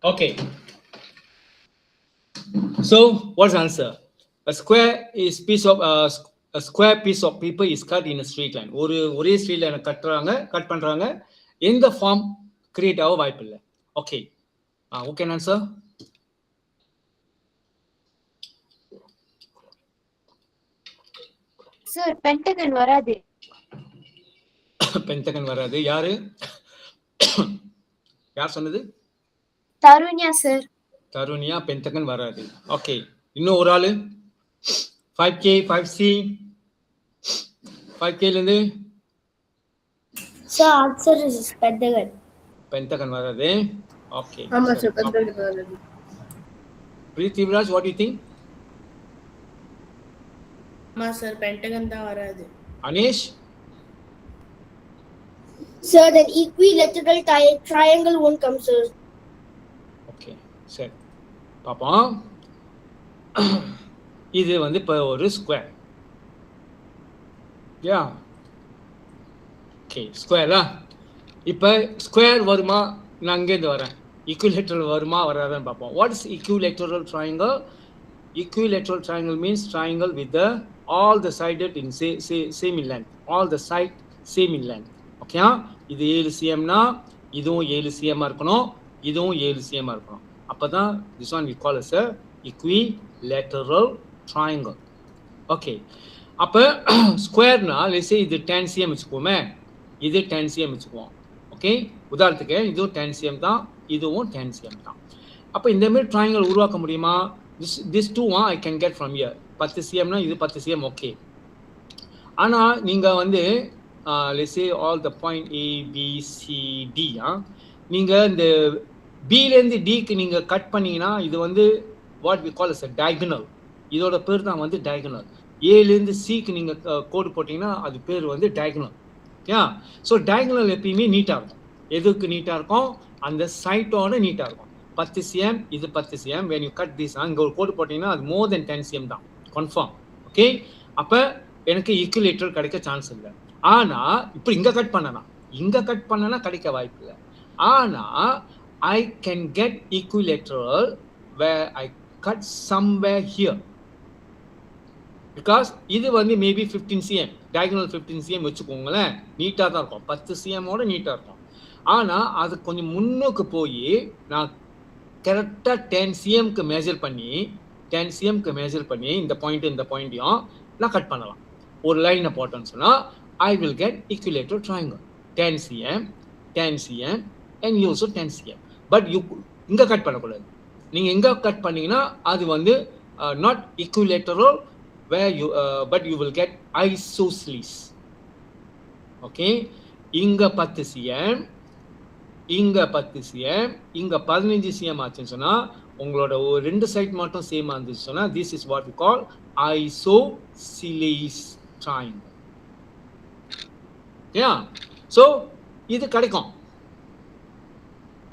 Okay, so what's the answer? A square piece of paper is cut in a straight line. ஒரே straight line கட் பண்றாங்க. எந்த ஃபார்ம் கிரியேட் ஆக வாய்ப்பு இல்லை. Okay, who can answer? Sir, pentagon வராது. பென்டகன் வராது. யாரு யார் சொன்னது? தருண்யா சார். தருண்யா, பென்டகன் வராது. ஓகே, இன்னும் ஒரு ஆளு 5K 5C 5K இருந்து Sir, answer is pentagon. Pentagon வராது. ஓகே, ஆமா சார், பentagon வராது. Prithviraj, what do you think? ஆமா சார் பென்டகன் தான் வராது. Aneesh? Sir, then equilateral triangle won't come, sir. Okay சரி பாப்போம். இது வந்து இப்போ ஒரு ஸ்கொயர். Yeah okay ஸ்கொயரா? இப்போ ஸ்கொயர் வருமா? நான் அங்கேருந்து வரேன். ஈக்குவிலேட்டரல் வருமா வராதான்னு பார்ப்போம். What is equilateral triangle? Equilateral triangle means triangle with all the sided in same in length. All the side same in length. Okay? இது 7 cm னா இதுவும் 7 cm இருக்கணும், இதுவும் 7 cm இருக்கணும். அப்பதான் this one we call as a equilateral triangle. Okay. அப்ப ஸ்கொயர்னா let's say இது 10 cm வெச்சுக்குவோமே, இது 10 cm வெச்சுக்குவோம். ஓகே? உதாரணத்துக்கு இதுவும் 10 cm தான், இதுவும் 10 cm தான். அப்ப இந்த மாதிரி triangle உருவாக்க முடியுமா? This two I can get from here. 10 cm னா இது 10 cm ஓகே. ஆனா நீங்க வந்து let's say all the point A B C D நீங்க இந்த B ல இருந்து D க்கு நீங்க கட் பண்ணீங்கன்னா இது வந்து what we call as a diagonal. இதோட பேர் தான் வந்து diagonal. A ல இருந்து C க்கு நீங்க கோடு போட்டீங்கன்னா அது பேர் வந்து diagonal. ஓகே? சோ diagonal எப்பவுமே நீட்டா இருக்கும். எதுக்கு நீட்டா இருக்கும்? அந்த சைட்டோட நீட்டா இருக்கும். 10 cm இது 10 cm. when you cut this அங்க ஒரு கோடு போட்டீங்கன்னா அது more than 10 cm தான் கன்ஃபார்ம். ஓகே? அப்ப எனக்கு ஈக்குவிலேட்டரல் கிடைக்க சான்ஸ் இல்லை. ஆனா இப்போ இங்க கட் பண்ணனா கிடைக்க வாய்ப்பு இல்லை. ஆனா I can get equilateral where I cut somewhere here because இது வந்து maybe 15 cm diagonal 15 cm வெச்சுக்கோங்களேன், நீட்டா தான் இருக்கும். 10 cm ஓட நீட்டா இருக்கும். ஆனா அது கொஞ்சம் முன்னுக்கு போய் நான் கரெக்டா 10 cm க்கு மெஷர் பண்ணி இந்த பாயிண்ட்டையும் நான் கட் பண்ணலாம். ஒரு லைனை போட்டேன்னு சொன்னா I will get equilateral triangle 10 cm 10 cm and also 10 cm. But இங்க கட் பண்ணக்கூடாது. நீங்க எங்க கட் பண்ணீங்கன்னா அது வந்து not equilateral where you but you will get isosceles. Okay? இங்க 10 cm இங்க 10 cm இங்க 15 cm ஆச்சுன்னு சொன்னா உங்களோட ஒரு ரெண்டு சைட் மட்டும் சேமா இருந்துச்சு சொன்னா this is what we call isosceles triangle. Yeah. So இது கிடைக்கும்.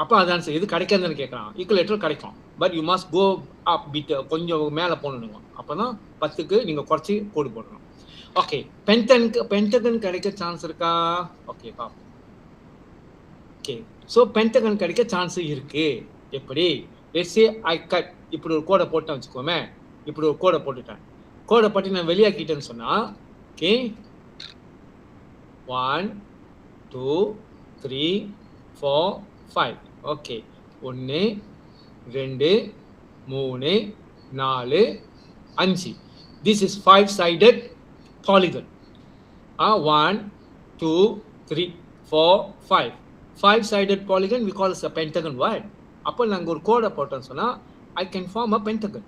அப்ப அதான் இது கிடைக்காதுன்னு கேட்கறான். ஈக்குவலேட்டர் கிடைக்கும். But you must go up bit கொஞ்சம் மேல போகணுங்க. அப்பதான் 10க்கு நீங்க குறைச்சி கோடு போடணும். ஓகே. பென்டகன் கிடைக்க சான்ஸ் இருக்கா? ஓகே பாப்போம். ஓகே. ஸோ பென்டகன் கிடைக்க சான்ஸ் இருக்கு. எப்படி? லெட்ஸ் சே ஐ கட் இப்படி ஒரு கோடை போட்டேன் வச்சுக்கோமே. இப்படி ஒரு கோடை போட்டுட்டேன். கோடை போட்டு நான் வெளியாக்கிட்டேன்னு சொன்னா okay 1 2 3 4 5 okay 1 2 3 4 5 this is 5-sided polygon 1 2 3 4 5 5-sided polygon we call it a pentagon. What? அப்போ நாங்க ஒரு கோடை போட்டோம்னு சொன்னா I can form a pentagon.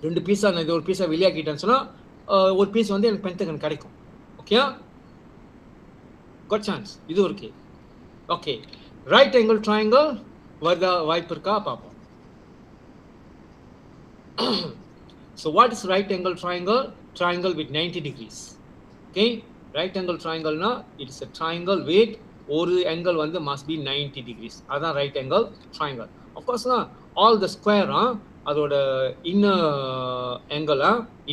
ரெண்டு பீஸா நான் இது ஒரு பீஸா வெளியாக்கிட்டேன்னு சொன்னா ஒரு பீஸ் வந்து எனக்கு பென்டகன் கிடைக்கும். ஓகே? காட் சான்ஸ் இது இருக்கு. ஓகே. ரைட் ஆங்கிள் ட்ரையாங்கிள் வரதா வாய்ப்பு இருக்கா பாப்போம். So what is right angle triangle? Triangle with 90 degrees. Okay? Right angle triangle na it is a triangle with ஒரு angle வந்து must be 90 degrees. அதான் right angle triangle. Of course all the square அதோட inner angle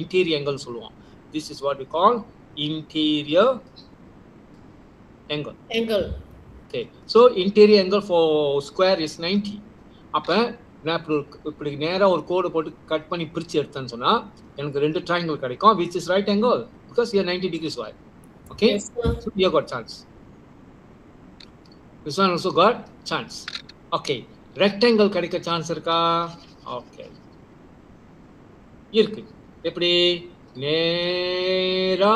interior angle சொல்லுவோம். This is what we call interior angle. Okay. So interior angle for square is 90. அப்ப நான் இப்படி நேரா ஒரு கோடு போட்டு கட் பண்ணி பிரிச்சு எடுத்தேன்னு சொன்னா எனக்கு ரெண்டு triangle கிடைக்கும் which is right angle because here 90 degrees wide. Okay? Yes, so you got chance. This one also got chance. Okay. Rectangle கிடைக்க சான்ஸ் இருக்கா? ஓகே இருக்கு. எப்படி? நேரா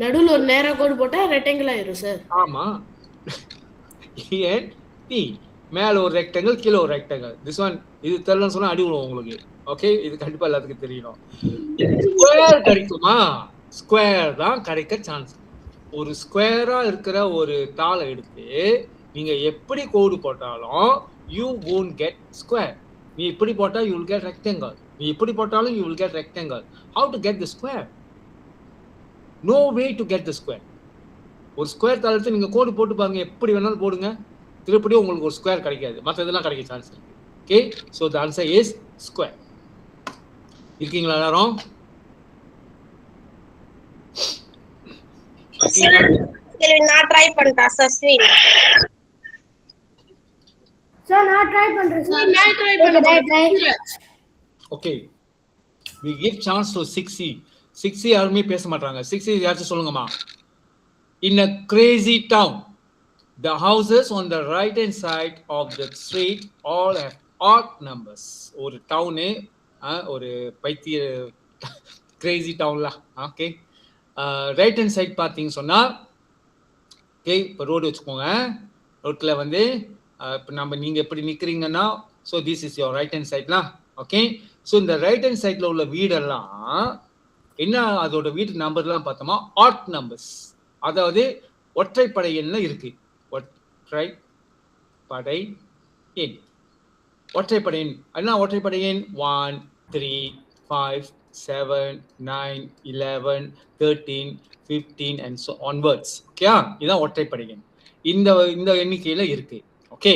நடுவுல ஒரு நேரா கோடு போட்டா ரெக்டாங்கிள் ஆயிரும் சார். ஆமா. ஏன் டி மேல ஒரு ரெக்டாங்கிள் கீழ ஒரு ரெக்டாங்கிள். this one இது தெரியலன்னு சொன்னா அடி விழும் உங்களுக்கு. ஓகே இது கண்டிப்பா எல்லாத்துக்கும் தெரியணும். ஸ்கொயர் கிடைக்குமா? ஸ்கொயர் தான் கிடைக்க சான்ஸ். ஒரு ஸ்கொயரா இருக்கிற ஒரு தாளை எடுத்து நீங்க எப்படி கோடு போட்டாலும் you won't get square. நீ இப்படி போட்டா you will get rectangle. நீ இப்படி போட்டாலும் you will get rectangle. How to get the square? No way to get the square. ஒரு ஸ்கொயர் தாளத்தை நீங்க கோடு போட்டு பாருங்க, எப்படி வேணாலும் போடுங்க, திருப்படியும் உங்களுக்கு ஒரு ஸ்கொயர் கிடைக்காது. மற்றதெல்லாம் கிடைக்க சான்ஸ் இருக்கு. Okay, so the answer is square. இருக்கீங்களா எல்லாரும்? நான் ட்ரை பண்றேன் சஸ்வின். சார் நான் ட்ரை பண்றேன் சார். நான் ட்ரை பண்றேன். Okay, we give chance to 6C. 6C யாருமே பேச மாட்டாங்க. 6C யாராச்சும் சொல்லுங்கம்மா. In a crazy town, the houses on the right hand side of the street all have odd numbers. ஒரு டவுனு, ஒரு பைத்திய கிரேசி டவுன்ல. ஓகே, ரைட் ஹேண்ட் சைட் பார்த்தீங்கன்னு சொன்னால், ஓகே இப்போ ரோடு வச்சுக்கோங்க. ரோட்டில் வந்து இப்போ நீங்கள் எப்படி நிற்கிறீங்கன்னா, so this is your right hand சைட்லாம். ஓகே, ஸோ இந்த ரைட் ஹேண்ட் சைடில் உள்ள வீடெல்லாம் என்ன, அதோட வீட்டு நம்பர்லாம் பார்த்தோமா ஆட் நம்பர்ஸ், அதாவது ஒற்றைப்படை எண்ண இருக்கு. ஒற்றைப்படை எண், ஒற்றைப்படை எண் என்ன? ஒற்றைப்படை எண் 1, 3, 5, 7, 9, 11, 13, 15 and so onwards. ஓகே, இதுதான் ஒற்றைப்படை எண். இந்த எண்ணிக்கையில இருக்கு. ஓகே,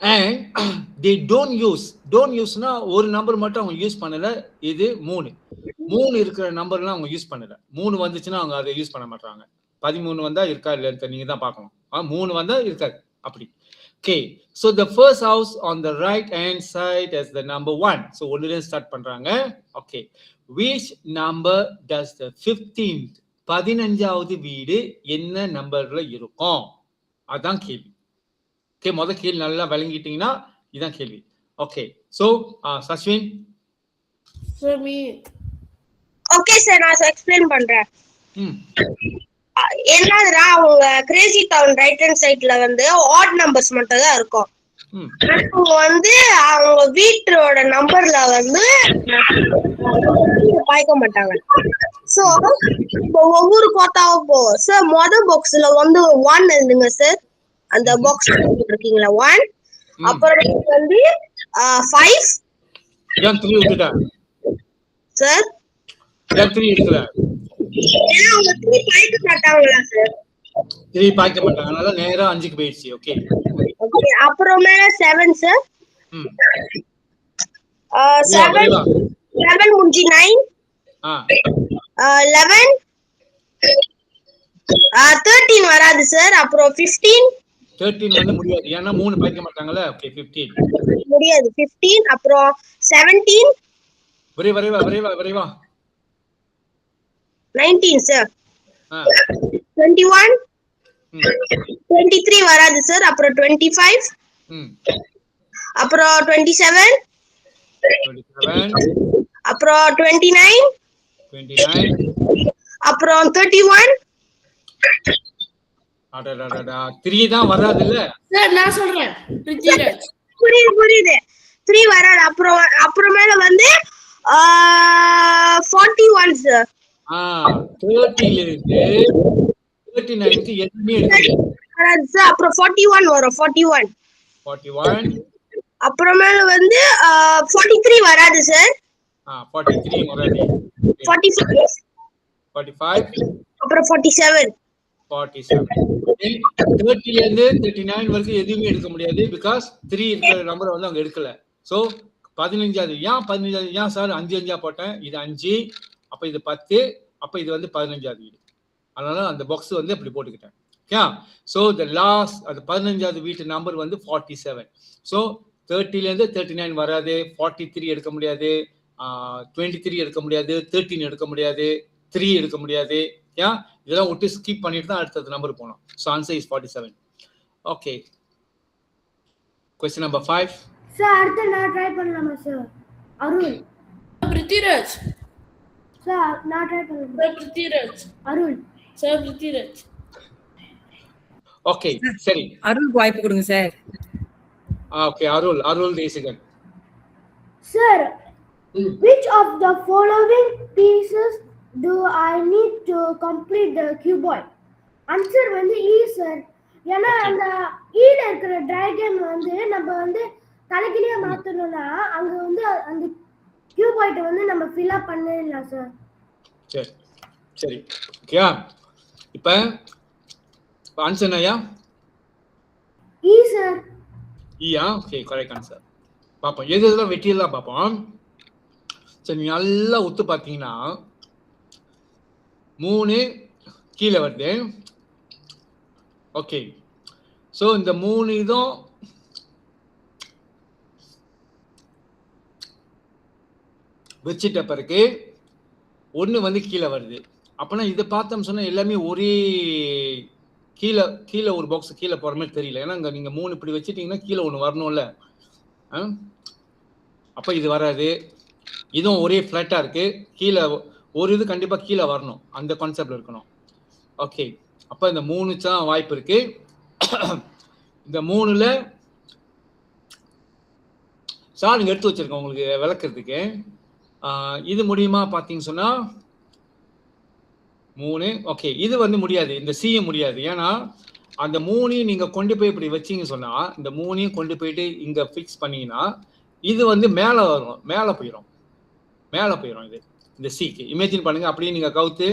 and they don't யூஸ்னா ஒரு நம்பர் மட்டும் அவங்க யூஸ் பண்ணல. இது 3 இருக்கிற நம்பர்லாம் அவங்க யூஸ் பண்ணல. 3 வந்துச்சுன்னா அவங்க அதை யூஸ் பண்ண மாட்டாங்க. 13 வந்தா இருக்கா இல்லைன்னு நீங்க தான் பார்க்கணும். 3 வந்தா இருக்காது அப்படி. Okay, so the first house on the right hand side is the number 1. so ஒன்னுல ஸ்டார்ட் பண்றாங்க. Okay, which number does the 15th 15வது வீடு என்ன நம்பர்ல இருக்கும்? அதான் கேள்வி. ஓகே, முத கேள்வி நல்லா விளங்கிட்டீங்கன்னா இதான் கேள்வி. Okay, so சஸ்வின். ஓகே சார், நான் எக்ஸ்பிளைன் பண்றேன். என்னதுடா, அவங்க கிரேசி டவுன் ரைட் ஹேண்ட் சைட்ல வந்து ஆட் நம்பர்ஸ் மட்டும் தான் இருக்கும். அவங்க வந்து அவங்க வீட்டோட நம்பர்ல வந்து பாய்க்க மாட்டாங்க. சோ ஒவ்வொரு கோத்தாவும் போகும் சார். மொதல் பாக்ஸ்ல வந்து 1 எழுதுங்க சார். அந்த பாக்ஸ் இருக்கீங்களா 1, அப்புறம் வந்து 5 சார். ஏன்னா அவங்க 3 பாய்க்க மாட்டாங்களா சார்? 3 பாய்க்க மாட்டாங்க, அதனால நேரா 5க்கு போயிடுச்சு. ஓகே, ஓகே, அப்புறம் மேல 7 சார். 7 முடிஞ்சு 9, 11, 13 வராது சார். அப்புறம் 15 வந்து முடியாது, ஏன்னா 3 பாய்க்க மாட்டாங்கல்ல. ஓகே, 15 முடியாது. 15 அப்புறம் 17 விரைவா 19 சார். 21 23 வராது சார். அப்புறம் 25 அப்புறம் 27 அப்புறம் 29 அப்புறம் 31. 3 தான் வராது இல்ல சார்? நான் சொல்றேன். புரியுது 3 வராது. அப்புறம் மேல வந்து 41 சார். 30 ல இருந்து 39க்கு எதுவுமே வராது சார். அப்புறம் 41 வரும். 41 அப்புறம் மேல வந்து 43 வராது சார். 43 வராது. 45 அப்புறம் 47 30 ல இருந்து 39 வரைக்கும் எதுவுமே எடுக்க முடியாது. பிகாஸ் 3 இருக்கிற நம்பரை வந்து அவங்க எடுக்கல. சோ 15வது ஏன் 15வது ஏன் சார் 5 போட்டேன்? இது 5, அப்ப இது 10, அப்ப இது வந்து 15வது வீடு. அதனால அந்த பாக்ஸ் வந்து அப்படி போட்டுக்கிட்டேன். ஓகே, சோ தி லாஸ்ட் அது 15வது வீட்டு நம்பர் வந்து 47. சோ 30 ல இருந்து 39 வராது. 43 எடுக்க முடியாது, 23 எடுக்க முடியாது, 13 எடுக்க முடியாது, 3 எடுக்க முடியாது. ஏன் இதெல்லாம் விட்டு ஸ்கிப் பண்ணிட்டு தான் அடுத்த நம்பர் போனோம். So answer is 47. Okay, question number 5 sir. அடுத்து நான் ட்ரை பண்ணலாமா சார்? அருள். பிருத்திராஜ் சார் நான் ட்ரை பண்ணலாமா? பிருத்திராஜ். அருள் சார். பிருத்திராஜ். ஓகே, சரி, அருள் வாய்ப்பு கொடுங்க sir. Okay, Arul Desikan. Sir, which of the following pieces do I need to complete the cuboid? Answer வந்து E சார். ஏன்னா அந்த ஈல இருக்கிற டிராகன் வந்து நம்ம வந்து தலைகீழியா மாத்தணும்னா அங்க வந்து அந்த கியூபாய்ட் வந்து நம்ம ஃபில் அப் பண்ணிடலாம் சார். சரி சரி ஓகேயா? இப்போ ஆன்சர் ஐயா ஈ சார். ஈயா? Okay, correct answer. பார்ப்போம் எது எதுலாம் வெற்றியெல்லாம் பார்ப்போம். சரி, நல்லா ஒத்து பார்த்தீங்கன்னா 3 கீழே வருது. ஓகே, ஸோ இந்த 3 இதும் வச்சுட்ட பிறகு 1 வந்து கீழே வருது. அப்போனா இதை பார்த்தோம் சொன்னால் எல்லாமே ஒரே கீழே கீழே ஒரு பாக்ஸ் கீழே போகிற மாதிரி தெரியல. ஏன்னா இங்கே நீங்கள் 3 இப்படி வச்சுட்டிங்கன்னா கீழே 1 வரணும்ல. அப்போ இது வராது. இதுவும் ஒரே ஃப்ளாட்டாக இருக்குது. கீழே ஒரு இது கண்டிப்பாக கீழே வரணும், அந்த கான்செப்டில் இருக்கணும். ஓகே, அப்போ இந்த 3 தான் வாய்ப்பு இருக்குது. இந்த 3ல் சார் நீங்கள் எடுத்து வச்சுருக்கேன் உங்களுக்கு விளக்குறதுக்கு. இது முடியுமா பார்த்தீங்கன்னு சொன்னால் 3. ஓகே, இது வந்து முடியாது, இந்த சியும் முடியாது. ஏன்னா அந்த 3ஐயும் நீங்கள் கொண்டு போய் இப்படி வச்சிங்கன்னு சொன்னால், இந்த 3ஐயும் கொண்டு போயிட்டு இங்கே ஃபிக்ஸ் பண்ணிங்கன்னா இது வந்து மேலே வரும், மேலே போயிடும். இது இந்த சிக்கு இமேஜின் பண்ணுங்கள். அப்படியே நீங்கள் கவுத்து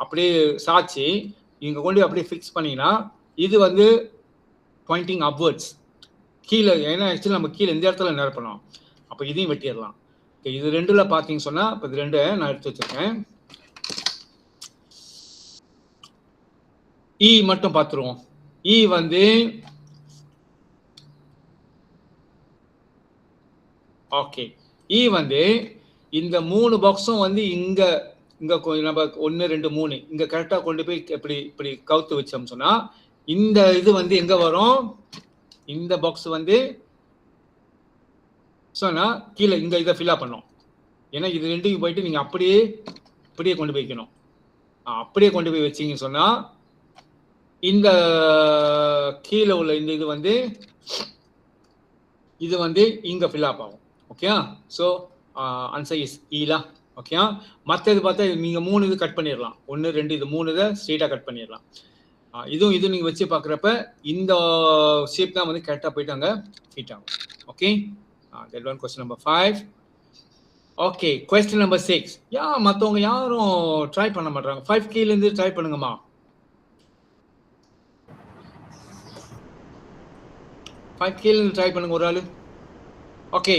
அப்படியே சாய்ச்சி இங்கே கொண்டு அப்படியே ஃபிக்ஸ் பண்ணிங்கன்னா இது வந்து பாயிண்டிங் அப்வர்ட்ஸ் கீழே. ஏன்னா ஆக்சுவலி நம்ம கீழே இந்த இடத்துல நிரப்பணும். அப்போ இதையும் வெட்டிடலாம். ஓகே, இது 2ல் பார்த்தீங்க சொன்னால் இப்போ இது 2 நான் எடுத்து வச்சுருக்கேன். இ மட்டும் பார்த்துருவோம். இ வந்து ஓகே, இ வந்து இந்த 3 பாக்ஸும் வந்து இங்க நம்ம 1 2 3 இங்க கரெக்டா கொண்டு போய் இப்படி கவுத்து வச்சோம் சொன்னா இந்த இது வந்து எங்க வரும்? இந்த பாக்ஸ் வந்து சொன்னா கீழே இங்க இதை ஃபில் அப் பண்ணோம். ஏன்னா இது 2க்கும் போயிட்டு நீங்க அப்படியே கொண்டு போய் வைக்கணும். அப்படியே கொண்டு போய் வச்சீங்கன்னு சொன்னா இந்த கீழே உள்ள இந்த இது வந்து இங்க ஃபில் அப் ஆகும். ஓகே, ஸோ ஆன்சர் இஸ் ஈலா. ஓகே, மற்றது பார்த்தா நீங்கள் 3 இது கட் பண்ணிடலாம். 1 2 இது 3 இதை ஸ்ட்ரெயிட்டாக கட் பண்ணிடலாம். இது நீங்கள் வச்சு பார்க்குறப்ப இந்த ஷேப் தான் வந்து கரெக்டாக போயிட்டு அங்கே ஃபிட் ஆகும். Okay, that one question number 5. Okay, question number 6. மற்றவங்க யாரும் ட்ரை பண்ண மாட்டாங்க. 5Kலேருந்து ட்ரை பண்ணுங்கம்மா. 5Kலேருந்து ட்ரை பண்ணுங்க ஒரு ஆள். Okay,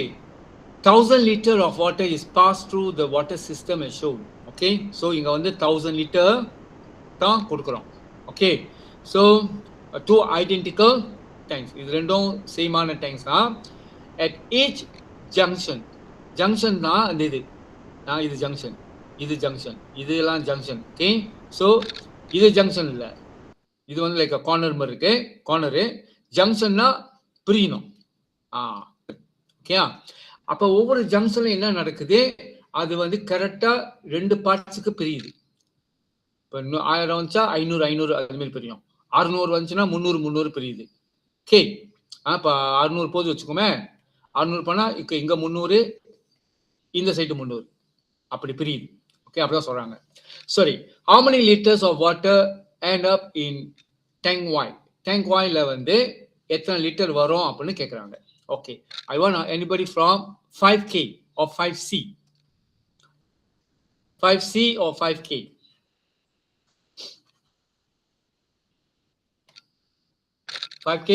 1000 liter of water is passed through the water system as shown. Okay, so இங்க வந்து 1000 liter தான் கொடுக்கிறோம். Okay, so 2 identical tanks. இது ரெண்டும் சேமான tanks தான். At each junction தான் அந்த இது junction, இதெல்லாம் junction. Okay, so இது junction இல்ல, இது வந்து லைக் கார்னர் மாதிரி இருக்கு. கார்னரு ஜங்ஷன்னா பிரியணும். ஓகே, அப்போ ஒவ்வொரு ஜங்ஷன்ல என்ன நடக்குது, அது வந்து கரெக்டா 2 பார்ட்ஸுக்கு பிரியுது. இப்போ 1000 வந்துச்சா 500 அது மாதிரி பிரியும். 600 வந்துச்சுன்னா 300 பிரியுது. ஓகே, இப்போ 600 போது வச்சுக்கோமே. 600 பண்ணா இங்க 300, இந்த சைடு 300 அப்படி பிரியுது. ஓகே, அப்படிதான் சொல்றாங்க. சரி, how many liters of water end up in tank Y? tank Y-ல வந்து எத்தனை லிட்டர் வரும் அப்படின்னு கேட்குறாங்க. Okay, I want anybody from 5K or 5C? 5C or 5K? $5K?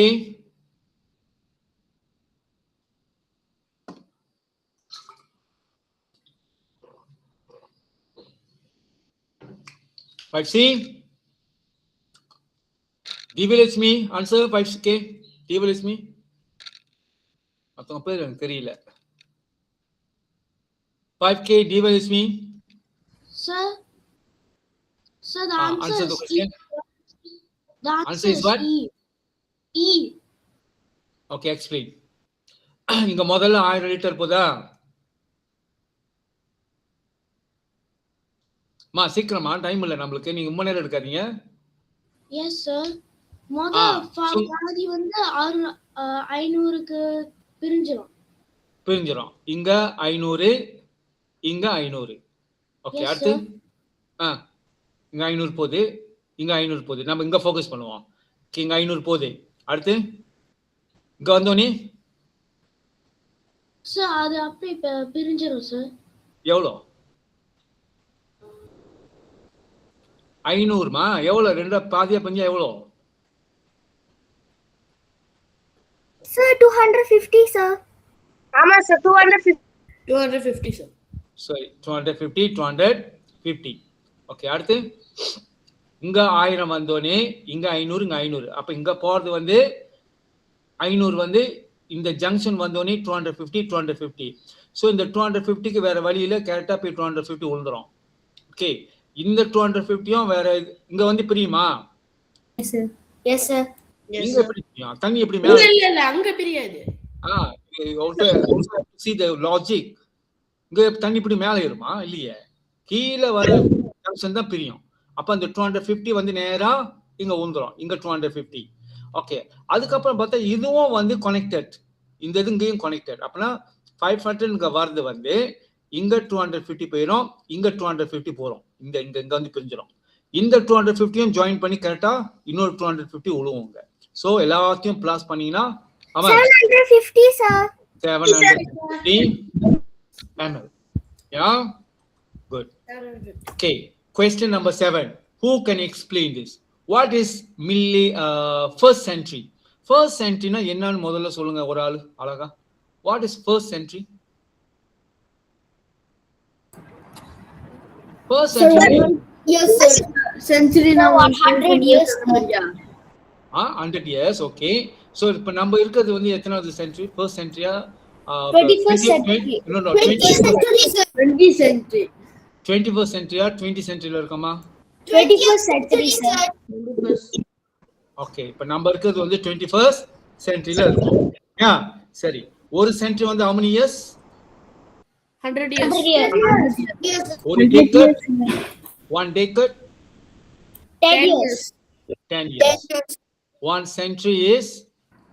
$5C? Devalue me. Answer 5K. Devalue me. மற்றவங்க பேர் எனக்கு தெரியல. 5K, devalue me. Sir, the answer the is question. The answer is what? E. Okay, explain. இங்க முதல்ல 1000 litre போதா? சீக்கிரமா, time இல்லை நம்மளுக்கு. நீங்க ரொம்ப நேரம் எடுக்காதீங்க. Yes sir. பாதி வந்து 500க்கு பிரிஞ்சிரும். இங்க 500, இங்க 500. ஓகே, அடுத்து இங்க 500 போகுது, இங்க 500 போகுது. நம்ம இங்க ஃபோக்கஸ் பண்ணுவோம். இங்க 500 போகுது. அடுத்து இங்க வந்தோனே சார் அது அப்படி பிரிஞ்சிடும் சார். எவ்வளோ? 500மா? எவ்வளோ? ரெண்டா பாதியா பஞ்சா எவ்வளோ? Sir 250 sir. ஆமா சார் 250. 250 சார். சரி 250. ஓகே, அடுத்து இங்க 1000 வந்தோடனே இங்க 500, இங்க 500. அப்ப இங்க போறது வந்து 500 வந்து இந்த ஜங்ஷன் வந்தோடனே 250. ஸோ இந்த 250க்கு வேற வழியில கரெக்டா போய் 250 விழுந்துரும். ஓகே, இந்த 250யும் வேற இங்க வந்து பிரியுமா? Yes sir. இங்க எப்படி பிரியும்? தண்ணி எப்படி மேல? இல்ல அங்க பிரியாது. see the logic. இங்க தண்ணி இப்படி மேல ஏறுமா? இல்லையே, கீழே வர ஜங்ஷன் தான் பிரியும். அப்ப அந்த 250 வந்து நேரா இங்க விழுந்துரும், இங்க 250. ஓகே, அதுக்கப்புறம் பார்த்தா இதுவும் வந்து கனெக்டட், இந்த இது இங்கேயும் கனெக்டட். அப்பனா 500 இங்க வருது வந்து இங்க 250 போயிடும், இங்க 250 போறோம், இங்க இங்க இங்க வந்து பிரிஞ்சிடும். இந்த 250யும் ஜாயின் பண்ணி கரெக்டா இன்னொரு 250 விழுவுங்க. சோ எல்லாத்தையும் பிளஸ் பண்ணீங்கன்னா 750 sir. 750 ml. Yeah, good. Okay, question number 7. Who can explain this? What is first century? First century na என்னன்னு முதல்ல சொல்லுங்க ஒரு ஆளு அழகா. What is first century? First century. Yes, sir. Century now 100 years. 100 years. Okay, so இப்ப நம்ம இருக்குது வந்து எத்தனாவது சென்ச்சுரி? ஃபர்ஸ்ட் சென்ச்சுரியா? 21st century. No, 20th century. 21st centuryயா 20th centuryல இருக்கமா? 21st century, sir. ஓகே, இப்ப நம்ம இருக்குது வந்து 21st centuryல இருக்கோம். சரி, ஒரு சென்ச்சுரி வந்து how many years? 100 years. ஒரு decade? One decade? 10 years. 10 years. One century is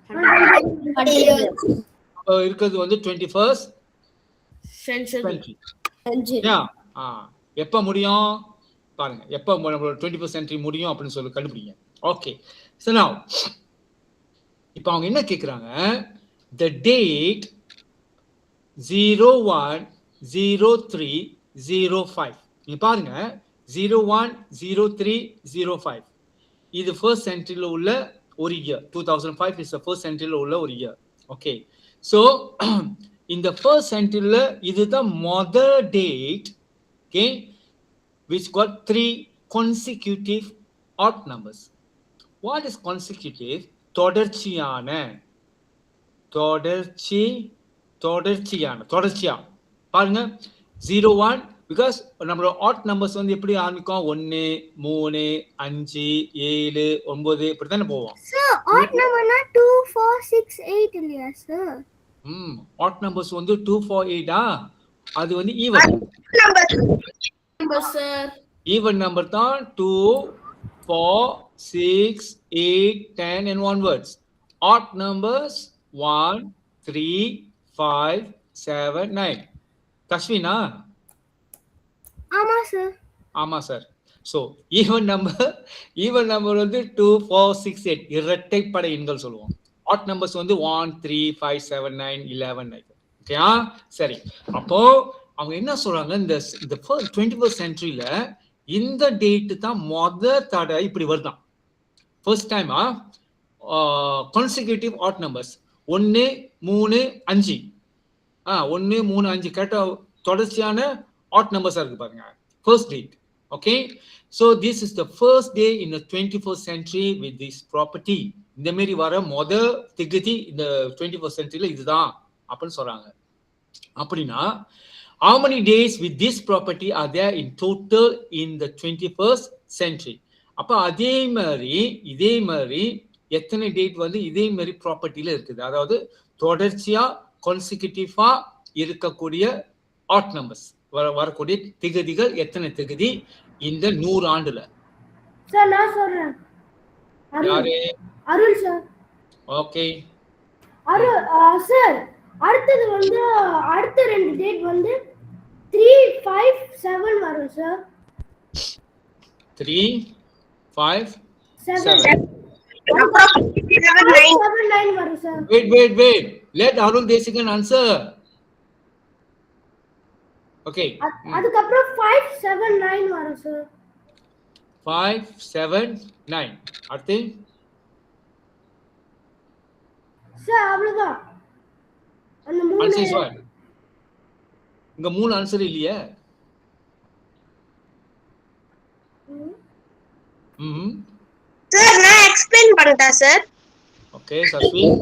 100 years. இருக்குது வந்து 21st Century. century. எப்ப முடியும் பாருங்க, எப்ப நம்மளோட 21st century முடியும் அப்படின்னு சொல்லி கண்டுபிடிங்க. ஓகே, so now இப்போ அவங்க என்ன கேக்குறாங்க? the date 010305. நீங்க பாருங்க 010305 இது ஃபர்ஸ்ட் சென்ச்சுரியில உள்ள ஒரு இயர். 2005 is the first centuryல உள்ள ஒரு இயர். ஓகே, so இந்த ஃபர்ஸ்ட் சென்ச்சுரியில இதுதான் முதல் date. Okay, which got 3 consecutive odd numbers. What is consecutive? தொடர்ச்சியான பாருங்க 01 because நம்மளோட odd numbers வந்து எப்படி ஆரம்பிக்கும்? 1 3 5 7 9 இப்படி தானே போவோம். சார் odd numberனா 2 4 6 8 இல்லையா சார்? odd numbers வந்து 2 4 8 அது வந்து even Number sir. even number தான் 2 4 6 8 10 and onwards. odd numbers 1 3 5 7 9. Kashvina? ஆமா சார். ஆமா சார். ஸோ ஈவன் நம்பர் வந்து 2 4 6 8 இரட்டைப்படை எண்கள் சொல்லுவோம். ஆட் நம்பர்ஸ் வந்து 1 3 5 7 9 11 ஓகேயா? சரி, அப்போ அவங்க என்ன சொல்றாங்க, இந்த 21st centuryல இந்த டேட் தான் தடவை இப்படி வருதான். ஃபர்ஸ்ட் டைமா கான்சிக்யூட்டிவ் ஆட் நம்பர்ஸ் 1 3 5 1 3 5 கேட்ட தொடர்ச்சியான ஆட் நம்பர்ஸா இருக்கு பாருங்க. First date. Okay, so this is the first day in the 21st century with this property. இந்த மாதிரி வர திகதி இந்த 21st centuryல இதுதான் அப்படின்னு சொல்றாங்க. அப்படின்னா how many days with this property are there in total in the 21st century? அப்ப இதே மாதிரி எத்தனை டேட் வந்து இதே மாதிரி ப்ராப்பர்ட்டில இருக்குது? அதாவது தொடர்ச்சியா கான்சிக்யூட்டிவா இருக்கக்கூடிய ஆட் நம்பர்ஸ் வரக்கூடிய திகதிகள் எத்தனை திகதி இந்த 100 ஆண்டுல? சார் நான் சொல்றேன். அருள் சார். ஓகே, அருள் சார். அடுத்தது வந்து அடுத்த ரெண்டு டேட் வந்து 3 5 7 வரும் சார். 3 5 7 approximately 7 9. 7 9 வரும் sir. wait let Arul Desikan answer. Okay அதுக்கப்புறம் 579 வரும் சார். 579 அடுத்து சார் அவ்வளவுதான். அந்த ஆன்சர் இஸ் மூணு வாட்? இங்க மூணு ஆன்சர் இல்லையே. சார் நான் எக்ஸ்பிளைன் பண்ணிட்டேன் சார். ஓகே சஸ்வின்.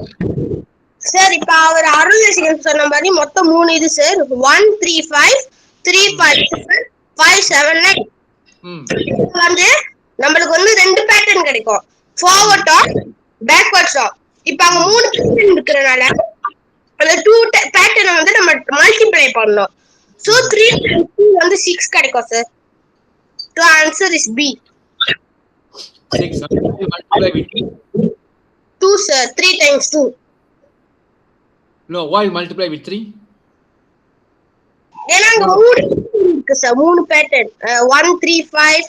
சார் இப்ப அவர் அருள்நேசிகன் சொன்ன மாதிரி மொத்தம் 3 இது சார். 135 357 579. வந்து நம்மளுக்கு வந்து 2 பேட்டர்ன் கிடைக்கும், ஃபார்வர்ட் ஆர் பேக்வர்ட்ஸ் ஆர். இப்ப அங்க 3 பேட்டர்ன் இருக்கறனால அந்த 2 பேட்டர்ன் வந்து நம்ம மல்டிப்ளை பண்ணனும். சோ 3 times 2 வந்து 6 கிடைக்கும் sir. So answer is B. 6 multiply with 2 sir. 3 times 2. No, why multiply with 3? ஏன்னா அங்க 3 இருக்கு சார், 3 பேட்டர்ன். 135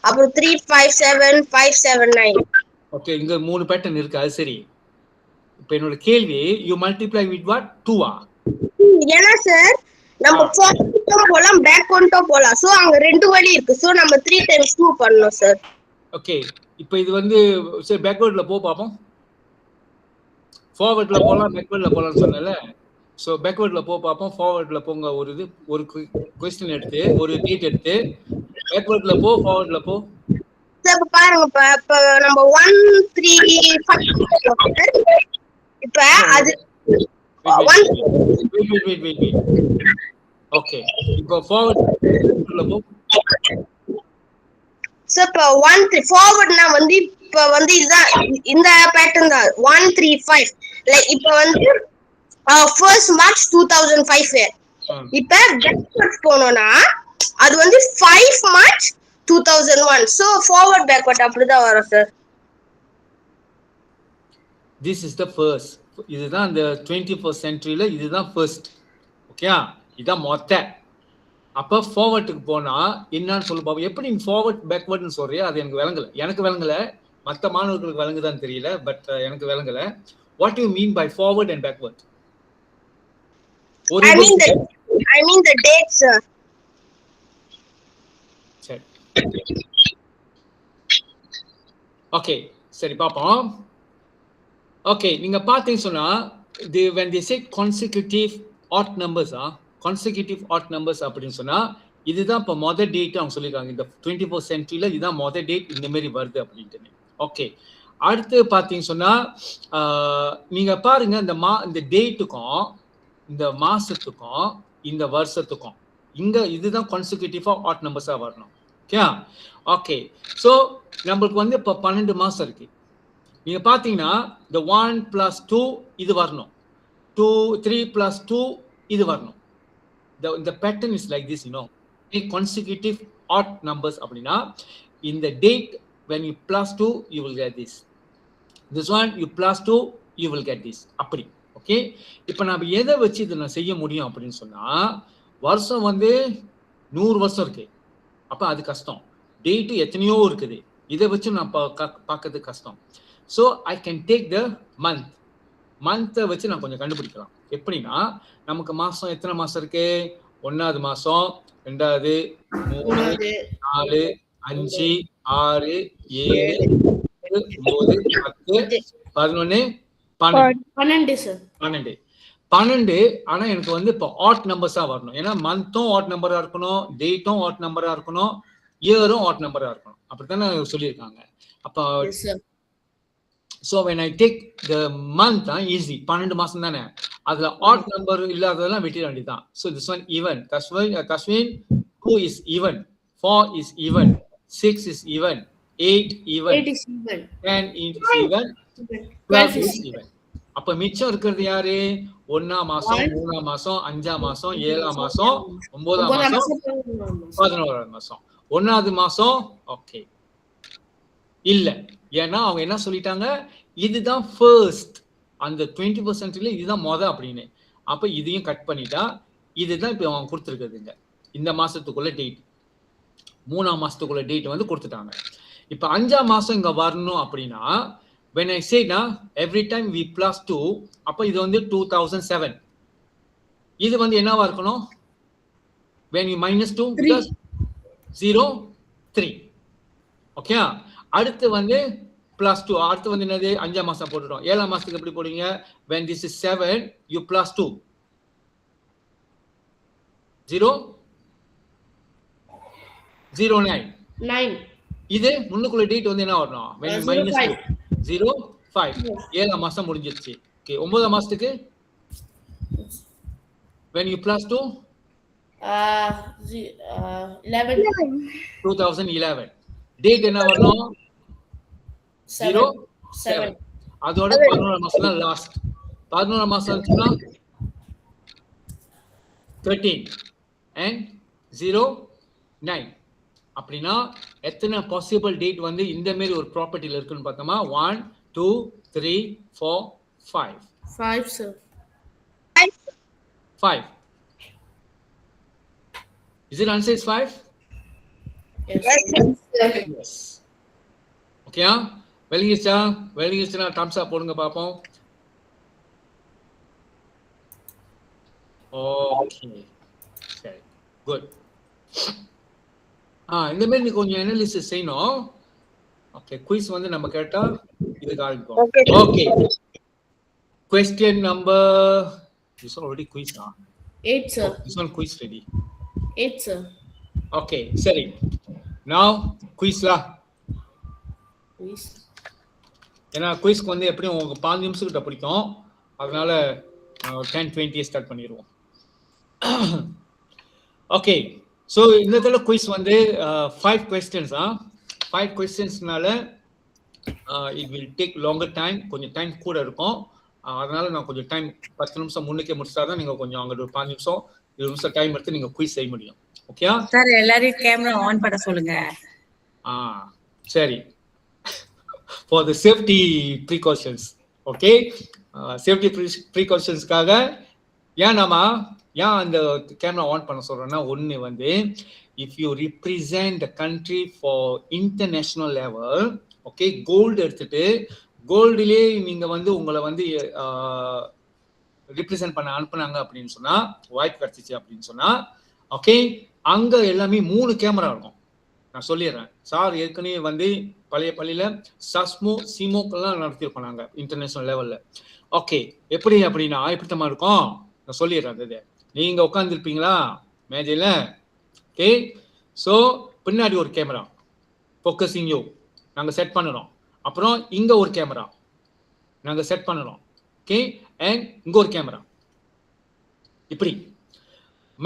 அப்புறம் 357 579. ஓகே இங்க 3 பேட்டர்ன் இருக்கு, அது சரி. இப்போ என்னோட கேள்வி, you multiply with what? 2 ஆ? ஏன்னா சார் நம்ம ஃபார்வர்டும் போலாம் பேக்வர்டும் போலாம். சோ அங்க 2 வழி இருக்கு. சோ நம்ம 3 times 2 பண்ணனும் சார். ஓகே இப்போ இது வந்து சரி பேக்வர்ட்ல போ பாப்போம். ஃபார்வர்ட்ல போலாம் பேக்வர்ட்ல போலாம்னு சொன்னல. சோ பேக்வர்ட்ல போ பாப்போம், ஃபார்வர்ட்ல போங்க. ஒரு क्वेश्चन எடுத்து ஒரு டேட் எடுத்து பேக்வர்ட்ல போ, ஃபார்வர்ட்ல போ. சார் இப்ப பாருங்க, இப்ப நம்ம 135 இப்ப அது wait. ஓகே இப்போ ஃபார்வர்ட்ல போ. சார் இப்ப 1 ஃபார்வர்ட்னா வந்து இப்ப வந்து இதுதான் இந்த பேட்டர்ன் தான் 135. லைக் இப்ப வந்து ஃபர்ஸ்ட் மார்ச் 2005. இப்ப பேக்வர்ட் போனோம்னா அது வந்து 5 மார்ச் 2001. சோ ஃபார்வர்ட் பேக்வர்ட் அப்படிதான் வரும் sir. This is the first. இதுதான் இந்த 21st centuryல இதுதான் ஃபர்ஸ்ட். ஓகே இதான் மொத்த. அப்ப ஃபார்வர்டுக்கு போனா என்னன்னு சொல்ல பாப்போம். எப்படி நீ ஃபார்வர்ட் பேக்வர்ட்னு சொல்றியா, அது எனக்கு விளங்கல. மற்ற மாணவர்களுக்கு விளங்குதான்னு தெரியல, பட் எனக்கு விளங்கல. What you mean by forward and backward? I mean the date sir. சரி ஓகே சரி பாப்போம். ஓகே நீங்க பாத்தீங்க சொன்னா when they say consecutive odd numbers consecutive odd numbers அப்படின்னு சொன்னா இதுதான் இப்ப மொதல் டேட் அவங்க சொல்லிருக்காங்க. இந்த 21st centuryல இதுதான் மொதல் டேட் இந்த மாதிரி வருது அப்படின்ட்டு. ஓகே அடுத்து பாத்தீங்க சொன்னா நீங்க பாருங்க இந்த டேட்டுக்கும் இந்த மாசத்துக்கும் இந்த வருஷத்துக்கும் இங்க இதுதான் கான்சிக்யூட்டிவா ஆட் நம்பர்ஸா வரணும். ஓகே சோ நம்மளுக்கு வந்து இப்ப 12 மாசம் இருக்கு. நீங்க பாத்தீங்கன்னா இந்த 1 + 2 இது வரணும், 3 + 2 இது வரணும். the pattern is like this, consecutive odd numbers அப்படினா இந்த date when you plus 2 you will get this one you plus 2 you will get this அப்படி. ஓகே இப்போ நாம எதை வச்சு இதை நான் செய்ய முடியும் அப்படின்னு சொன்னா, வருஷம் வந்து 100 வருஷம் இருக்கு, அப்ப அது கஷ்டம். டேட் எத்தனையோ இருக்குது, இதை வச்சு நான் பார்க்கறது கஷ்டம். So I can take the மந்த்தை வச்சு நான் கொஞ்சம் கண்டுபிடிக்கலாம். எப்படின்னா நமக்கு மாசம் எத்தனை மாசம் இருக்கு? 1வது மாசம், 2வது, 3, 4, 5, 6, 7, 8, 9, 10, 11, 12. ஆனா எனக்கு வந்து இப்போ ஆட் நம்பர்ஸா வரணும். ஏன்னா மந்த்தும் ஆட் நம்பரா இருக்கணும், டேட்டும் ஆட் நம்பரா இருக்கணும், இயரும் ஆட் நம்பரா இருக்கணும். அப்படித்தானே சொல்லியிருக்காங்க. அப்ப so when I take the month easy 12 மாசம் தானே, அதுல odd number இல்லாததெல்லாம் வெட்டிட வேண்டியதுதான். So this one even. Kashwin 2 is even, 4 is even, 6 is even, 8 even, 10 is even, 12 is even. அப்ப மிச்சம் இருக்கிறது யாரு? 1ஆம் மாசம், 3ஆம் மாசம், 5ஆம் மாசம், 7ஆம் மாசம், 9ஆம் மாசம், 11ஆம் மாசம். 1வது மாசம் ஓகே இல்ல, ஏன்னா அவங்க என்ன சொல்லிட்டாங்க, இதுதான் ஃபர்ஸ்ட், அந்த 21st centuryல இதுதான் அப்படின்னு. அப்ப இதையும் கட் பண்ணிட்டா இதுதான் இப்ப அவங்க கொடுத்துருக்குதுங்க. இந்த மாசத்துக்குள்ள டேட், 3ஆம் மாசத்துக்குள்ள டேட் வந்து கொடுத்துட்டாங்க. இப்ப 5ஆம் மாசம் இங்க வரணும் அப்படின்னா when I say na every time we plus 2, அப்ப இது வந்து 2007. இது வந்து என்னவா இருக்கணும்? when you minus 2 Three. plus 0 3. Okay, அடுத்து வந்து plus 2. அடுத்து வந்து என்னது, 5ஆம் மாசம் போட்டுட்டோம். 7ஆம் மாசத்துக்கு எப்படி போடுவீங்க? when this is 7 you plus 2 0 0 9. 9. இது முன்னுக்குள்ள டேட் வந்து என்ன வரணும்? when you minus 2 0 5. 7ஆம் மாசம் முடிஞ்சிருச்சு. ஓகே, 9ஆம் மாசத்துக்கு when you plus 2 11. 2011. டேட் என்ன வரணும்? 0 7. அதோட 11ஆம் மாசம் தான் லாஸ்ட். 11ஆம் மாசம் வந்துச்சுன்னா 13 and 0 9. அப்படின்னா எத்தனை பாசிபிள் டேட் வந்து இந்த மாதிரி ஒரு ப்ராப்பர்ட்டில இருக்குன்னு பார்த்தோமா? 1 2 3 4 5. 5 sir. 5. Is it answer is 5? Yes. Okay, வெளியிச்சா thumbs up போடுங்க பாப்போம். Okay. சரி, good. இந்த மாதிரி நீ கொஞ்சம் அனாலிசிஸ் செய்யணும். ஓகே, குயிஸ் வந்து நம்ம கேட்டா இதுக்கு ஆரம்பிப்போம். Okay, question number, this one already quiz 8 sir. This one quiz ready. 8 sir. Okay, சரி. Now quiz la. Quiz. ஏன்னா குயிஸ்க்கு வந்து எப்படியும் உங்களுக்கு 5 நிமிஷம் கிட்ட பிடிக்கும். அதனால 10-20 ஸ்டார்ட் பண்ணிடுவோம். ஓகே, ஸோ இந்த இடத்துல குயிஸ் வந்து 5 questions. 5 questionsனால it will take longer time, கொஞ்சம் டைம் கூட இருக்கும். அதனால நான் கொஞ்சம் டைம் 10 நிமிஷம் முன்னுக்கே முடிச்சாதான் நீங்க கொஞ்சம் அங்க ஒரு 5 நிமிஷம் 20 நிமிஷம் டைம் எடுத்து நீங்க குயிஸ் செய்ய முடியும். ஓகே சார், எல்லாரையும் கேமரா ஆன் பண்ண சொல்லுங்க. சரி, for the safety precautions. Okay, safety precautionskaga ஏன் அந்த கேமரா ஆன் பண்ண சொல்றேன்னா, ஒன்று வந்து if you represent the country for international level, okay, gold எடுத்துட்டு கோல்டுலே நீங்க வந்து உங்களை வந்து ரிப்ரசென்ட் பண்ண அனுப்புனாங்க அப்படின்னு சொன்னா, வாய்ப்பு கிடைச்சிச்சு அப்படின்னு சொன்னா, ஓகே, அங்க எல்லாமே 3 கேமரா இருக்கும். நான் சொல்லிடுறேன், சார் ஏற்கனவே வந்து பழைய பள்ளியில சஸ்மோ சிமோக்கெல்லாம் நடத்திருக்கோம் நாங்க இன்டர்நேஷனல் லெவல்ல. ஓகே, எப்படி அப்படின்னா எப்படித்தமா இருக்கும் நான் சொல்லிடுறேன். அது நீங்க உட்காந்துருப்பீங்களா மேஜையில, ஓகே, ஸோ பின்னாடி ஒரு கேமரா ஃபோக்கஸிங் யூ நாங்க செட் பண்ணுறோம். அப்புறம் இங்க ஒரு கேமரா நாங்க செட் பண்ணுறோம். ஓகே, அண்ட் இங்க ஒரு கேமரா. இப்படி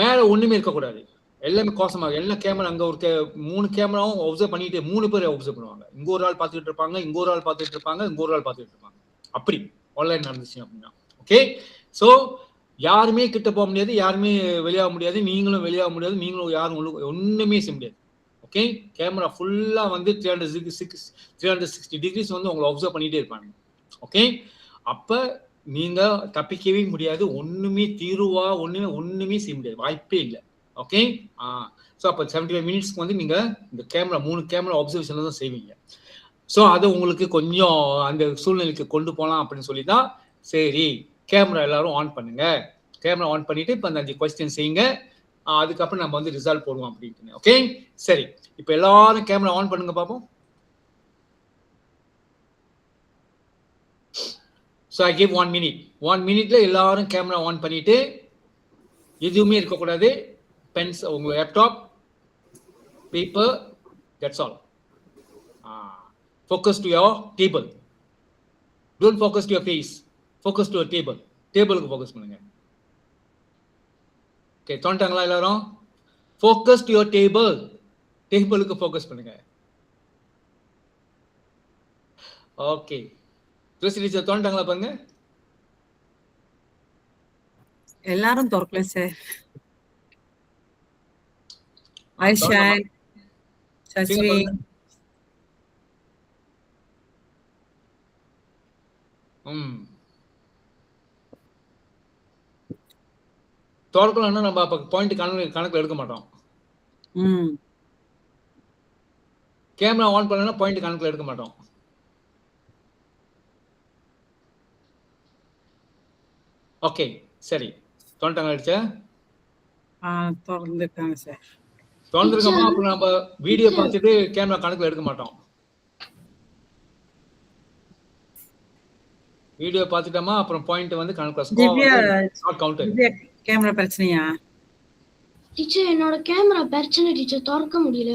மேல ஒண்ணுமே இருக்கக்கூடாது, எல்லாமே கோசமாக எல்லா கேமரா அங்க ஒரு 3 கேமராவும் ஒப்சர்வ் பண்ணிட்டு 3 பேர் ஒப்சர்வ் பண்ணுவாங்க. இங்க ஒரு ஆள் பார்த்துட்டு இருப்பாங்க, இங்க ஒரு ஆள் பார்த்துட்டு இருப்பாங்க, இங்க ஒரு ஆள் பார்த்துட்டு இருப்பாங்க. அப்படி ஆன்லைன் நடந்துச்சு அப்படின்னா. ஓகே, ஸோ யாருமே கிட்ட போக முடியாது, யாருமே வெளியாக முடியாது, நீங்களும் வெளியாக முடியாது, நீங்களும் யாரும் ஒண்ணுமே செய்ய முடியாது. ஓகே, கேமரா ஃபுல்லா வந்து 360 டிகிரிஸ் வந்து உங்களை ஒப்சர்வ் பண்ணிட்டே இருப்பாங்க. ஓகே, அப்ப நீங்க தப்பிக்கவே முடியாது, ஒண்ணுமே தீர்வா ஒண்ணுமே செய்ய முடியாது, வாய்ப்பே இல்லை. ஓகே, ஸோ அப்போ 75 மினிட்ஸ்க்கு வந்து நீங்க இந்த கேமரா 3 கேமரா அப்சர்வேஷன்ல தான் செய்வீங்க. ஸோ அதை உங்களுக்கு கொஞ்சம் அந்த சூழ்நிலைக்கு கொண்டு போகலாம் அப்படின்னு சொல்லி தான், சரி கேமரா எல்லாரும் ஆன் பண்ணுங்க, கேமரா ஆன் பண்ணிட்டு இப்போ அந்த 5 கொஸ்டின் செய்யுங்க, அதுக்கப்புறம் நம்ம வந்து ரிசல்ட் போடுவோம் அப்படின்ட்டு. ஓகே, சரி, இப்போ எல்லாரும் கேமரா ஆன் பண்ணுங்க பார்ப்போம். So I give 1 minute. 1 minute எல்லாரும் கேமரா ஆன் பண்ணிட்டு, எதுவுமே இருக்கக்கூடாது, பென்ஸ் உங்க laptop paper, that's all. Focus to your table. Don't focus to your face. Focus to your table. டேபிளுக்கு ஃபோக்கஸ் பண்ணுங்க. ஓகே, தோண்டாங்களா எல்லாரும்? Focus to your table. டேபிளுக்கு focus பண்ணுங்க. ஓகே, ஜோசி தோண்டாங்களா பாருங்க. எல்லாரும் திறக்கல சார். ஐஷான், சஸ்வி, திறக்கலன்னா நம்ம அப்ப பாயிண்ட் கணக்குல எடுக்க மாட்டோம். கேமரா ஆன் பண்ணலன்னா பாயிண்ட் கணக்குல எடுக்க மாட்டோம். ஓகே, சரி, தோண்டாங்க அடிச்சா திறந்துருக்காங்க சார். திறந்துருக்கோமா? அப்ப நம்ம வீடியோ பார்த்துட்டு கேமரா கணக்குல எடுக்க மாட்டோம். வீடியோ பார்த்துட்டோமா அப்புறம் பாயிண்ட் வந்து கணக்குல score not counted. Divya camera பிரச்சனையா? டீச்சர் என்னோட கேமரா பிரச்சனை டீச்சர், திறக்க முடியல.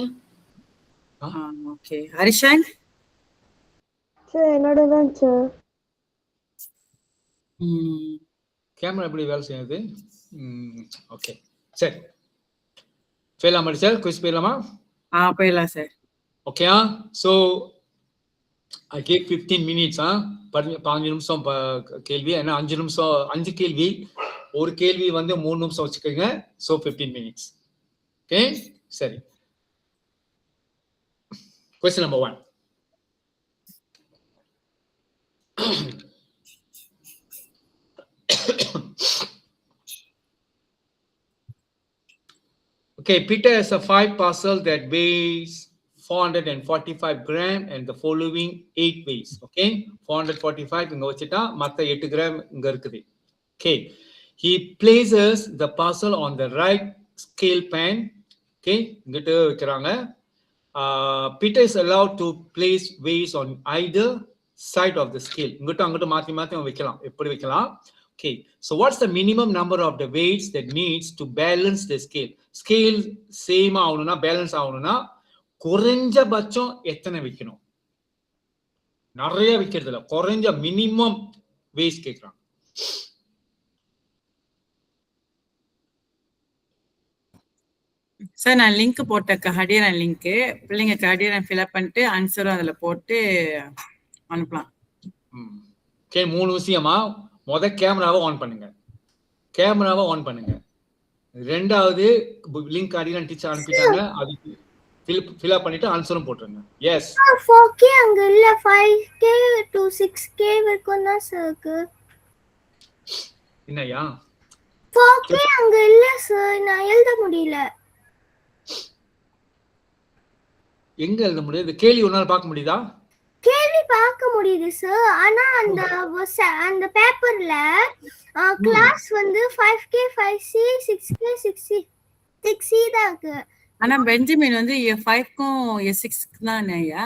ஓகே. ஹரிஷன்? சார் என்னோட தான் சார். கேமரா எப்படி வேலை செய்யுது? ஓகே சரி. போயிடலாமா டீச்சர்? குவிஸ் போயிடலாமா? போயிடலாம் sir. Okay. So I gave 15 minutes. 15 நிமிஷம் கேள்வி. ஏன்னா 5 நிமிஷம் 5 கேள்வி, ஒரு கேள்வி வந்து 3 நிமிஷம் வச்சுக்கோங்க. So 15 minutes. ஓகே சரி. Question number 1. Okay, Peter has a 5 parcel that weighs 445 gram and the following 8 weighs. Okay, 445 inga vachita, matha 8 gram inga irukudhu. Okay, he places the parcel on the right scale pan. Okay, ingittu vekranga. Peter is allowed to place weights on either side of the scale. Ingittu angittu mathi vekkalam. Eppadi vekkalam? Okay, so what's the minimum number of the weights that needs to balance the scale? Scale same ஆகணும்னா, balance ஆகணும்னா குறைஞ்சபட்சம் எத்தனை வைக்கணும்? நிறைய வைக்கிறது இல்ல, குறைஞ்ச minimum weights கேக்குறாங்க. சார் நான் லிங்க் போட்ட கஹடியரன் லிங்க், பிள்ளைங்க கஹடியரன் ஃபில் அப் பண்ணிட்டு ஆன்சரும் அதுல போட்டு அனுப்பலாம். ஓகே, 3 விஷயமா. முத கேமராவை ஆன் பண்ணுங்க. கேமராவை ஆன் பண்ணுங்க. ரெண்டாவது லிங்க் கஹடியரன் டீச்சர் அனுப்பிட்டாங்க, அதுக்கு ஃபில் அப் பண்ணிட்டு ஆன்சரும் போட்டுருங்க. எஸ் 4K அங்க இல்ல, 5K to 6K வரைக்கும் தான் சார் இருக்கு. என்னையா 4K அங்க இல்ல சார், நான் எழுத முடியல. எங்க எழுத முடியாது? கேள்வி ஒன்னால பார்க்க முடியுதா? கேள்வி பார்க்க முடியுது சார், ஆனா அந்த பேப்பர்ல கிளாஸ் வந்து 5K 5C 6K 6C தான் இருக்கு. ஆனா பெஞ்சமின் வந்து 5க்கும் 6க்கு தான் ஐயா.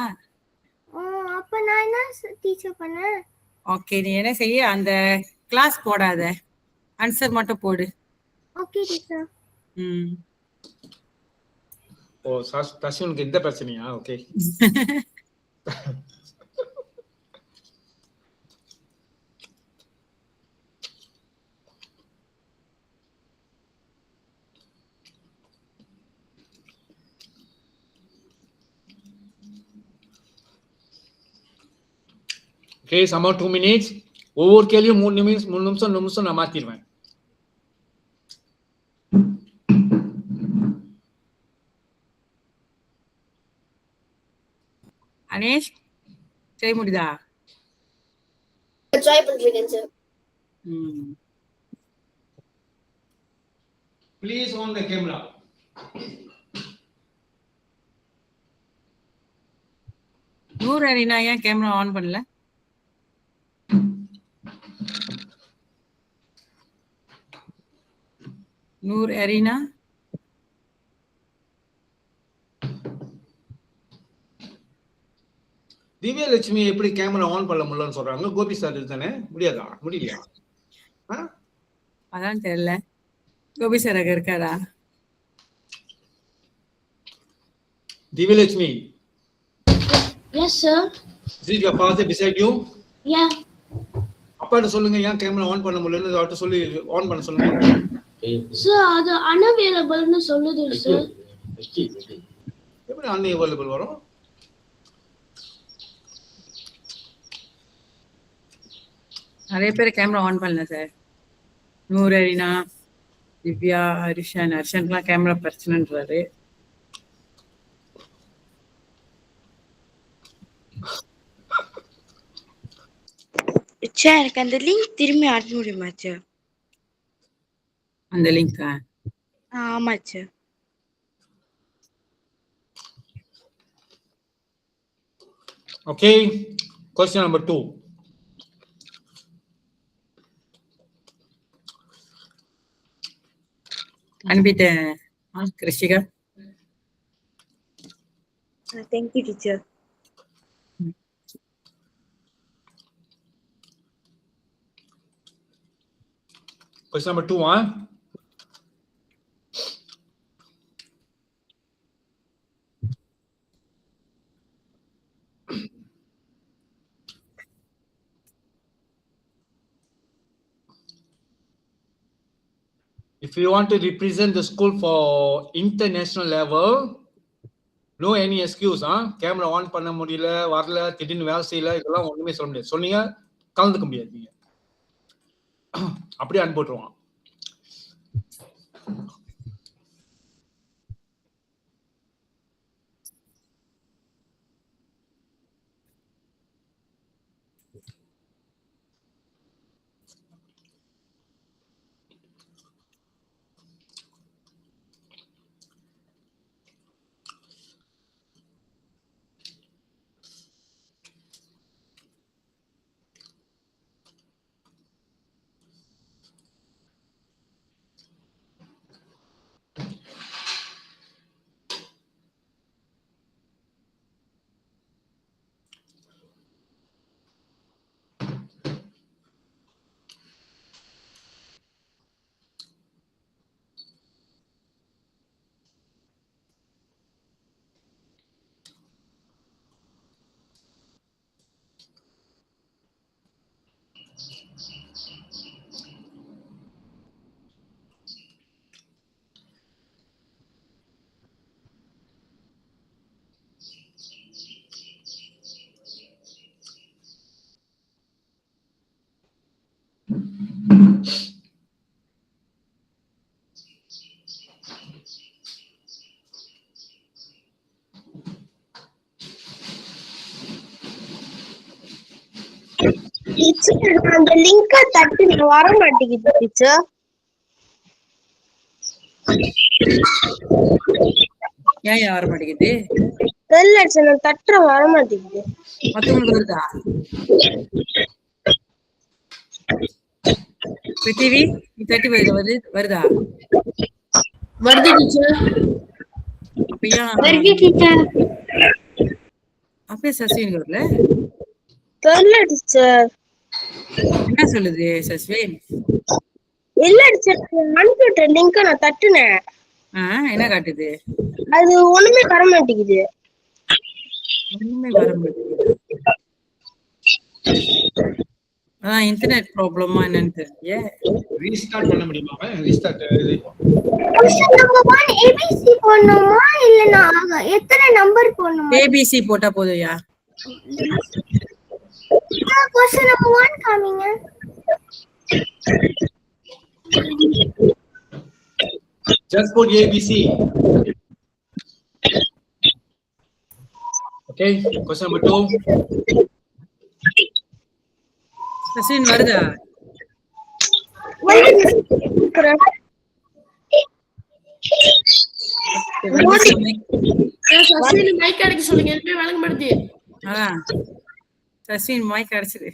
அப்ப நான் என்ன டீச்சர் பண்ணேன்? ஓகே, நீ என்ன செய்ய, அந்த கிளாஸ் போடாத, ஆன்சர் மட்டும் போடு. Okay teacher. ஓ தர்ஷனுக்கு இந்த பிரச்சனையா? ஓகே ஓகே, சம 2 minutes. ஒவ்வொரு கேள்வியும் 3 நிமிஷம் நான் மாத்திடுவேன். அனேஷ் செய்ய முடியுதா? ட்ரை பண்றேன் sir. Please on the camera. நூறு அரினா ஏன் கேமரா ஆன் பண்ணல? நூறு அரினா திவ்யலட்சுமி எப்படி கேமரா ஆன் பண்ண முடியலன்னு சொல்றாங்க? கோபி சார் தானே, முடியாதா? முடியலையா? அதான் தெரியல. கோபி சார் அங்க இருக்காரா? Divyalakshmi. Yes sir. Is your father beside you? Yeah. அப்பாட்ட சொல்லுங்க ஏன் கேமரா ஆன் பண்ண முடியலன்னு அவர்ட்ட சொல்லி ஆன் பண்ண சொல்லுங்க. சார் அது unavailable சொல்லுது சார். எப்படி unavailable வரும்? நிறைய பேர் கேமரா ஆன் பண்ணல சார். நூறு அரினா, திவ்யா, ஹரிஷன்லாம் கேமரா பிரச்சனைன்றாரு. எனக்கு அந்த லிங்க் திரும்பி அனுப்ப முடியுமா சார்? அந்த லிங்கா? ஆமா சார். Okay, question number 2. அனுப்பிட்டேன் Krishika. Thank you, teacher. Question number 2, huh? If you want to represent the school for international level, no any excuse, camera on பண்ண முடியல, வரல, திடீர்னு வேலை செய்யல, இதெல்லாம் ஒண்ணுமே சொல்ல முடியாது. சொன்னீங்க கலந்துக்க முடியாது, நீங்க அப்படியே அனுப்பிட்டுருவான். Teacher, அந்த லிங்க தட்டி வர மாட்டேங்குது டீச்சர். ஏன் வர மாட்டேங்குது? தெரியல டீச்சர், தட்டுற வர மாட்டேங்குது. மத்தவங்களுக்கு வருதா? பிருத்திவி நீ தட்டி வருதா? வருது டீச்சர். அப்பயா வருது டீச்சர். அப்பயே சஸ்வின் வரல? தெரியல டீச்சர். என்ன சொல்லுது சஸ்வின்? இல்ல டீச்சர், அனுப்பிவிட்ட லிங்க நான் தட்டுனேன். என்ன காட்டுது? அது ஒண்ணுமே வர மாட்டேங்குது. ஒண்ணுமே வர மாட்டேங்குது. அதான் இன்டர்நெட் ப்ராப்ளமா என்னன்னு தெரியல. ரீஸ்டார்ட் பண்ண முடியுமா? ரீஸ்டார்ட் இது क्वेश्चन नंबर 1 ஏபிசி போடணுமா இல்ல நான் எத்தனை நம்பர் போடணுமா? ஏபிசி போட்டா போதும்யா. क्वेश्चन नंबर 1 காமிங்க. just put ABC. Okay, question number 2. சஸ்வின் வருதா? சஸ்வின் மைக் அடிக்க சொல்லுங்க, எதுவுமே வழங்க மாட்டேது. சஸ்வின் mic அடிச்சிரு.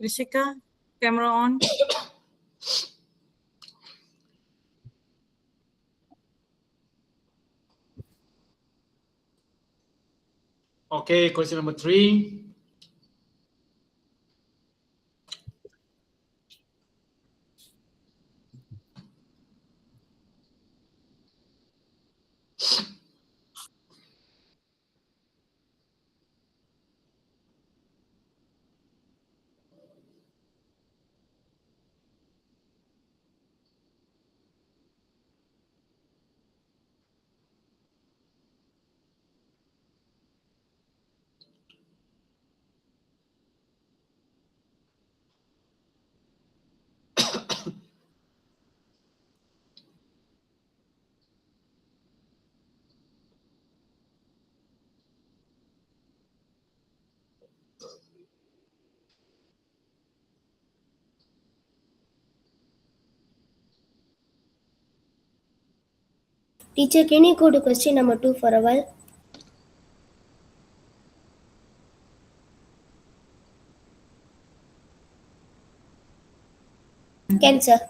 Rishika, camera on. Okay, question number 3. Teacher, can you go to question number 2 for a while? Can, sir.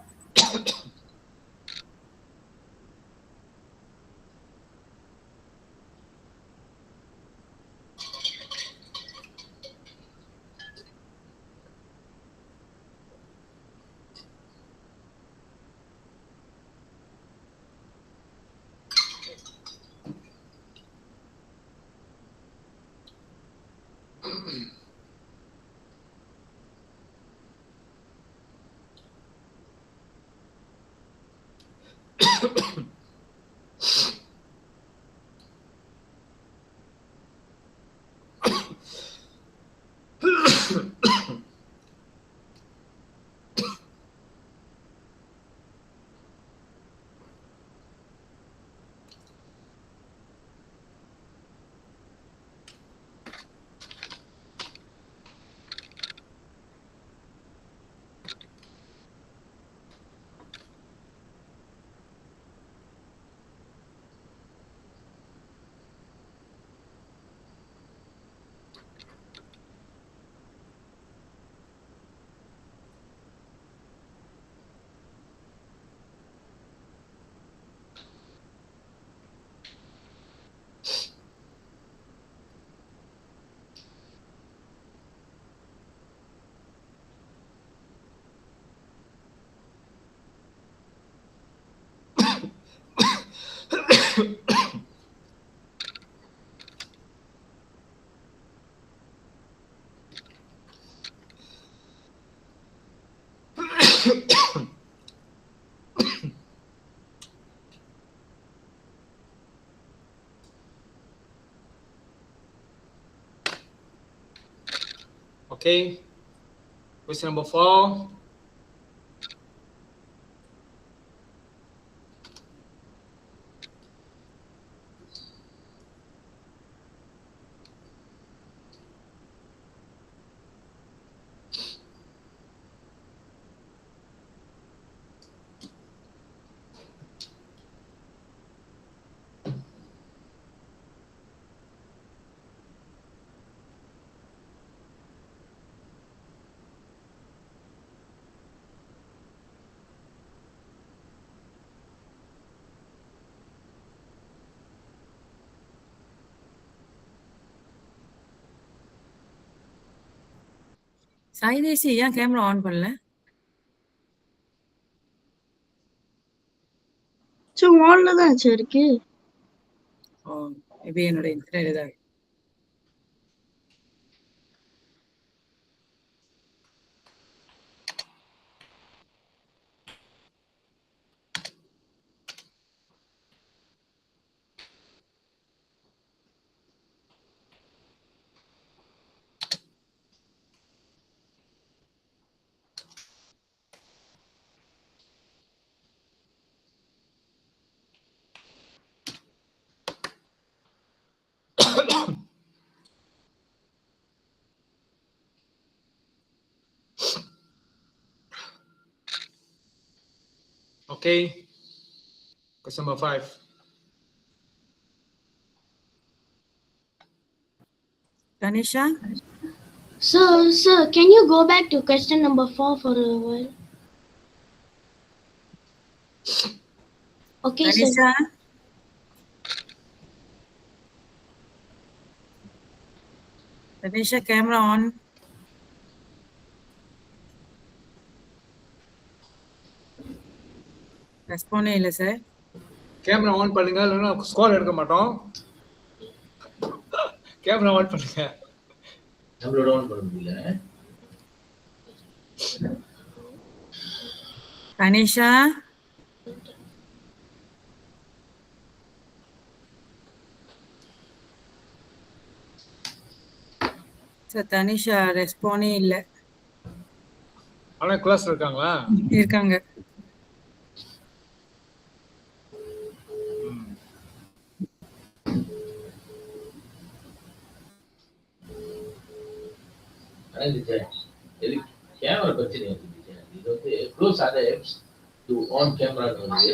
Okay. Question number 4. சாய்தேசி ஏன் camera on பண்ணல? So வால்ல தான் சார் இருக்கு. ஓ, மேபி என்னோட இன்டர்நெட் ஏதாவது. Okay. Question number 5. Tanisha? Sir, can you go back to question number 4 for a while? Okay, sir. Tanisha? Tanisha, camera on. ரெஸ்பாண்டே இல்லை sir. Camera on பண்ணுங்க, இல்லைன்னா ஸ்கோர் எடுக்க மாட்டோம். கேமரா ஆன் பண்ணுங்க. நம்மளோட ஆன் பண்ண முடியல. தனிஷா? சார் தனிஷா ரெஸ்பாண்டே இல்லை. ஆனா கிளாஸ்ல இருக்காங்களா? இருக்காங்க. கேமரா பிரச்சனை வந்து இது வந்து close other apps to on camera வந்து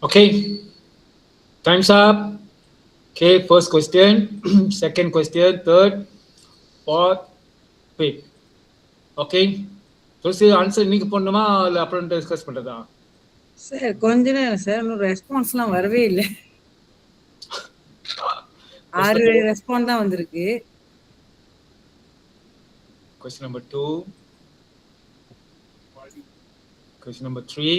Okay, time's up. Okay, first question, second question, third, fourth, fifth. Okay, first answer நீங்க பண்ணணுமா இல்ல அப்புறம் டிஸ்கஸ் பண்றதா? சார் கொஞ்ச நேரம் சார், இன்னும் ரெஸ்பான்ஸ்லாம் வரவே இல்லை. 6 ரெஸ்பான்ஸ் தான் வந்திருக்கு. Question number 2, question number 3.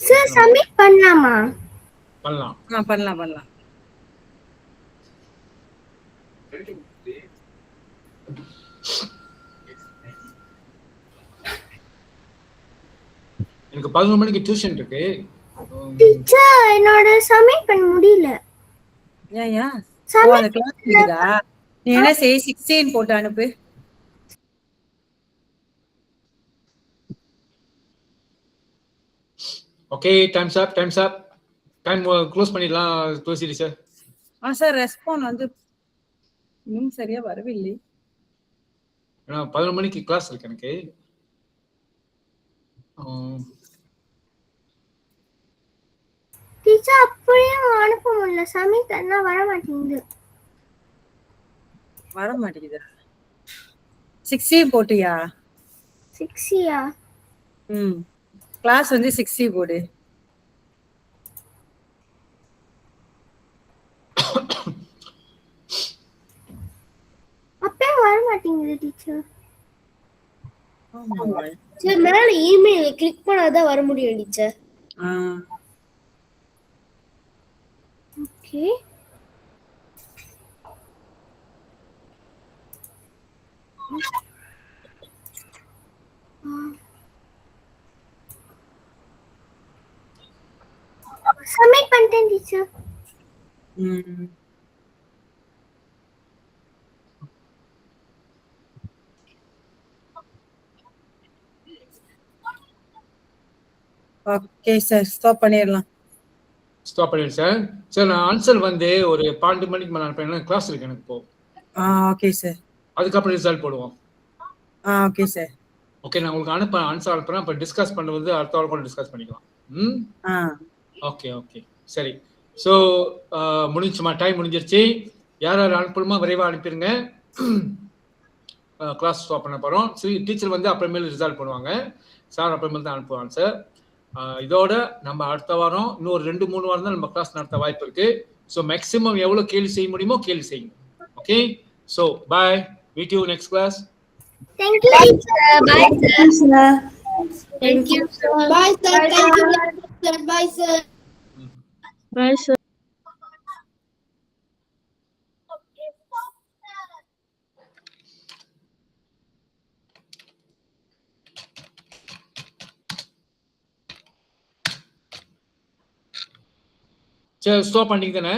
Sir submit பண்ணலாமா? பண்ணலாம். பண்ணலாம். எனக்கு 11 மணிக்கு டியூஷன் இருக்கு. டீச்சர் என்னோட சப்மிட் பண்ண முடியல. ஏயா அந்த கிளாஸ் இருக்குதா? நீ என்ன செய் 16 போட்டு அனுப்பு. ஓகே, டைம்ஸ் அப். டைம் க்ளோஸ் பண்ணிடலாம் துளசி சார். சார் ரெஸ்பான்ஸ் வந்து இன்னும் சரியா வரவில்லை. ஏன்னா 11 மணிக்கு கிளாஸ் இருக்கு எனக்கு. டீச்சர் அப்படியே அனுப்ப முடியல, சப்மிட் பண்ணா வர மாட்டேங்குது. 6 போட்டியா? 6யா? கிளாஸ் வந்து 6 போடு. அப்பே வர மாட்டேங்குது டீச்சர். சரி, மேல இமெயில் கிளிக் பண்ணாதான் வர முடியும் டீச்சர். ஓகே. சப்மிட் பண்ணிட்டேன் டீச்சர். ஓகே சார், ஸ்டாப் பண்ணிடலாம். ஸ்டாப் பண்ணிடு சார். சார் நான் ஆன்சர் வந்து ஒரு 12 மணிக்கு மேல அனுப்புறேன், கிளாஸ் இருக்கு எனக்கு இப்போ. Okay sir. அதுக்கப்புறம் ரிசல்ட் போடுவோம். Okay sir. ஓகே, நான் உங்களுக்கு ஆன்சர் அனுப்புறேன். அப்ப டிஸ்கஸ் பண்ணுவது அடுத்த வாரம் கூட டிஸ்கஸ் பண்ணிக்கலாம். ஓகே சரி. ஸோ முடிஞ்சுமா? டைம் முடிஞ்சிருச்சு. யார் அனுப்பணுமா விரைவாக அனுப்பிடுங்க. கிளாஸ் ஸ்டாப் பண்ண போகிறோம். சரி, டீச்சர் வந்து அப்புறமேல ரிசல்ட் பண்ணுவாங்க. சார் அப்புறமேல தான் அனுப்புவாங்க சார். இதோட நம்ம அடுத்த வாரம் இன்னும் ஒரு 2-3 வாரம் தான் நம்ம கிளாஸ் நடத்த வாய்ப்பு இருக்கு. ஸோ மேக்ஸிமம் எவ்வளோ கேள்வி செய்ய முடியுமோ கேள்வி செய்யுங்க. Okay, so bye. Meet you next class. Thank you sir. Bye sir. Thank you sir. Bye sir. Thank you sir. Bye sir. Bye sir. சரி, ஸ்டாப் பண்ணிங்க தானே?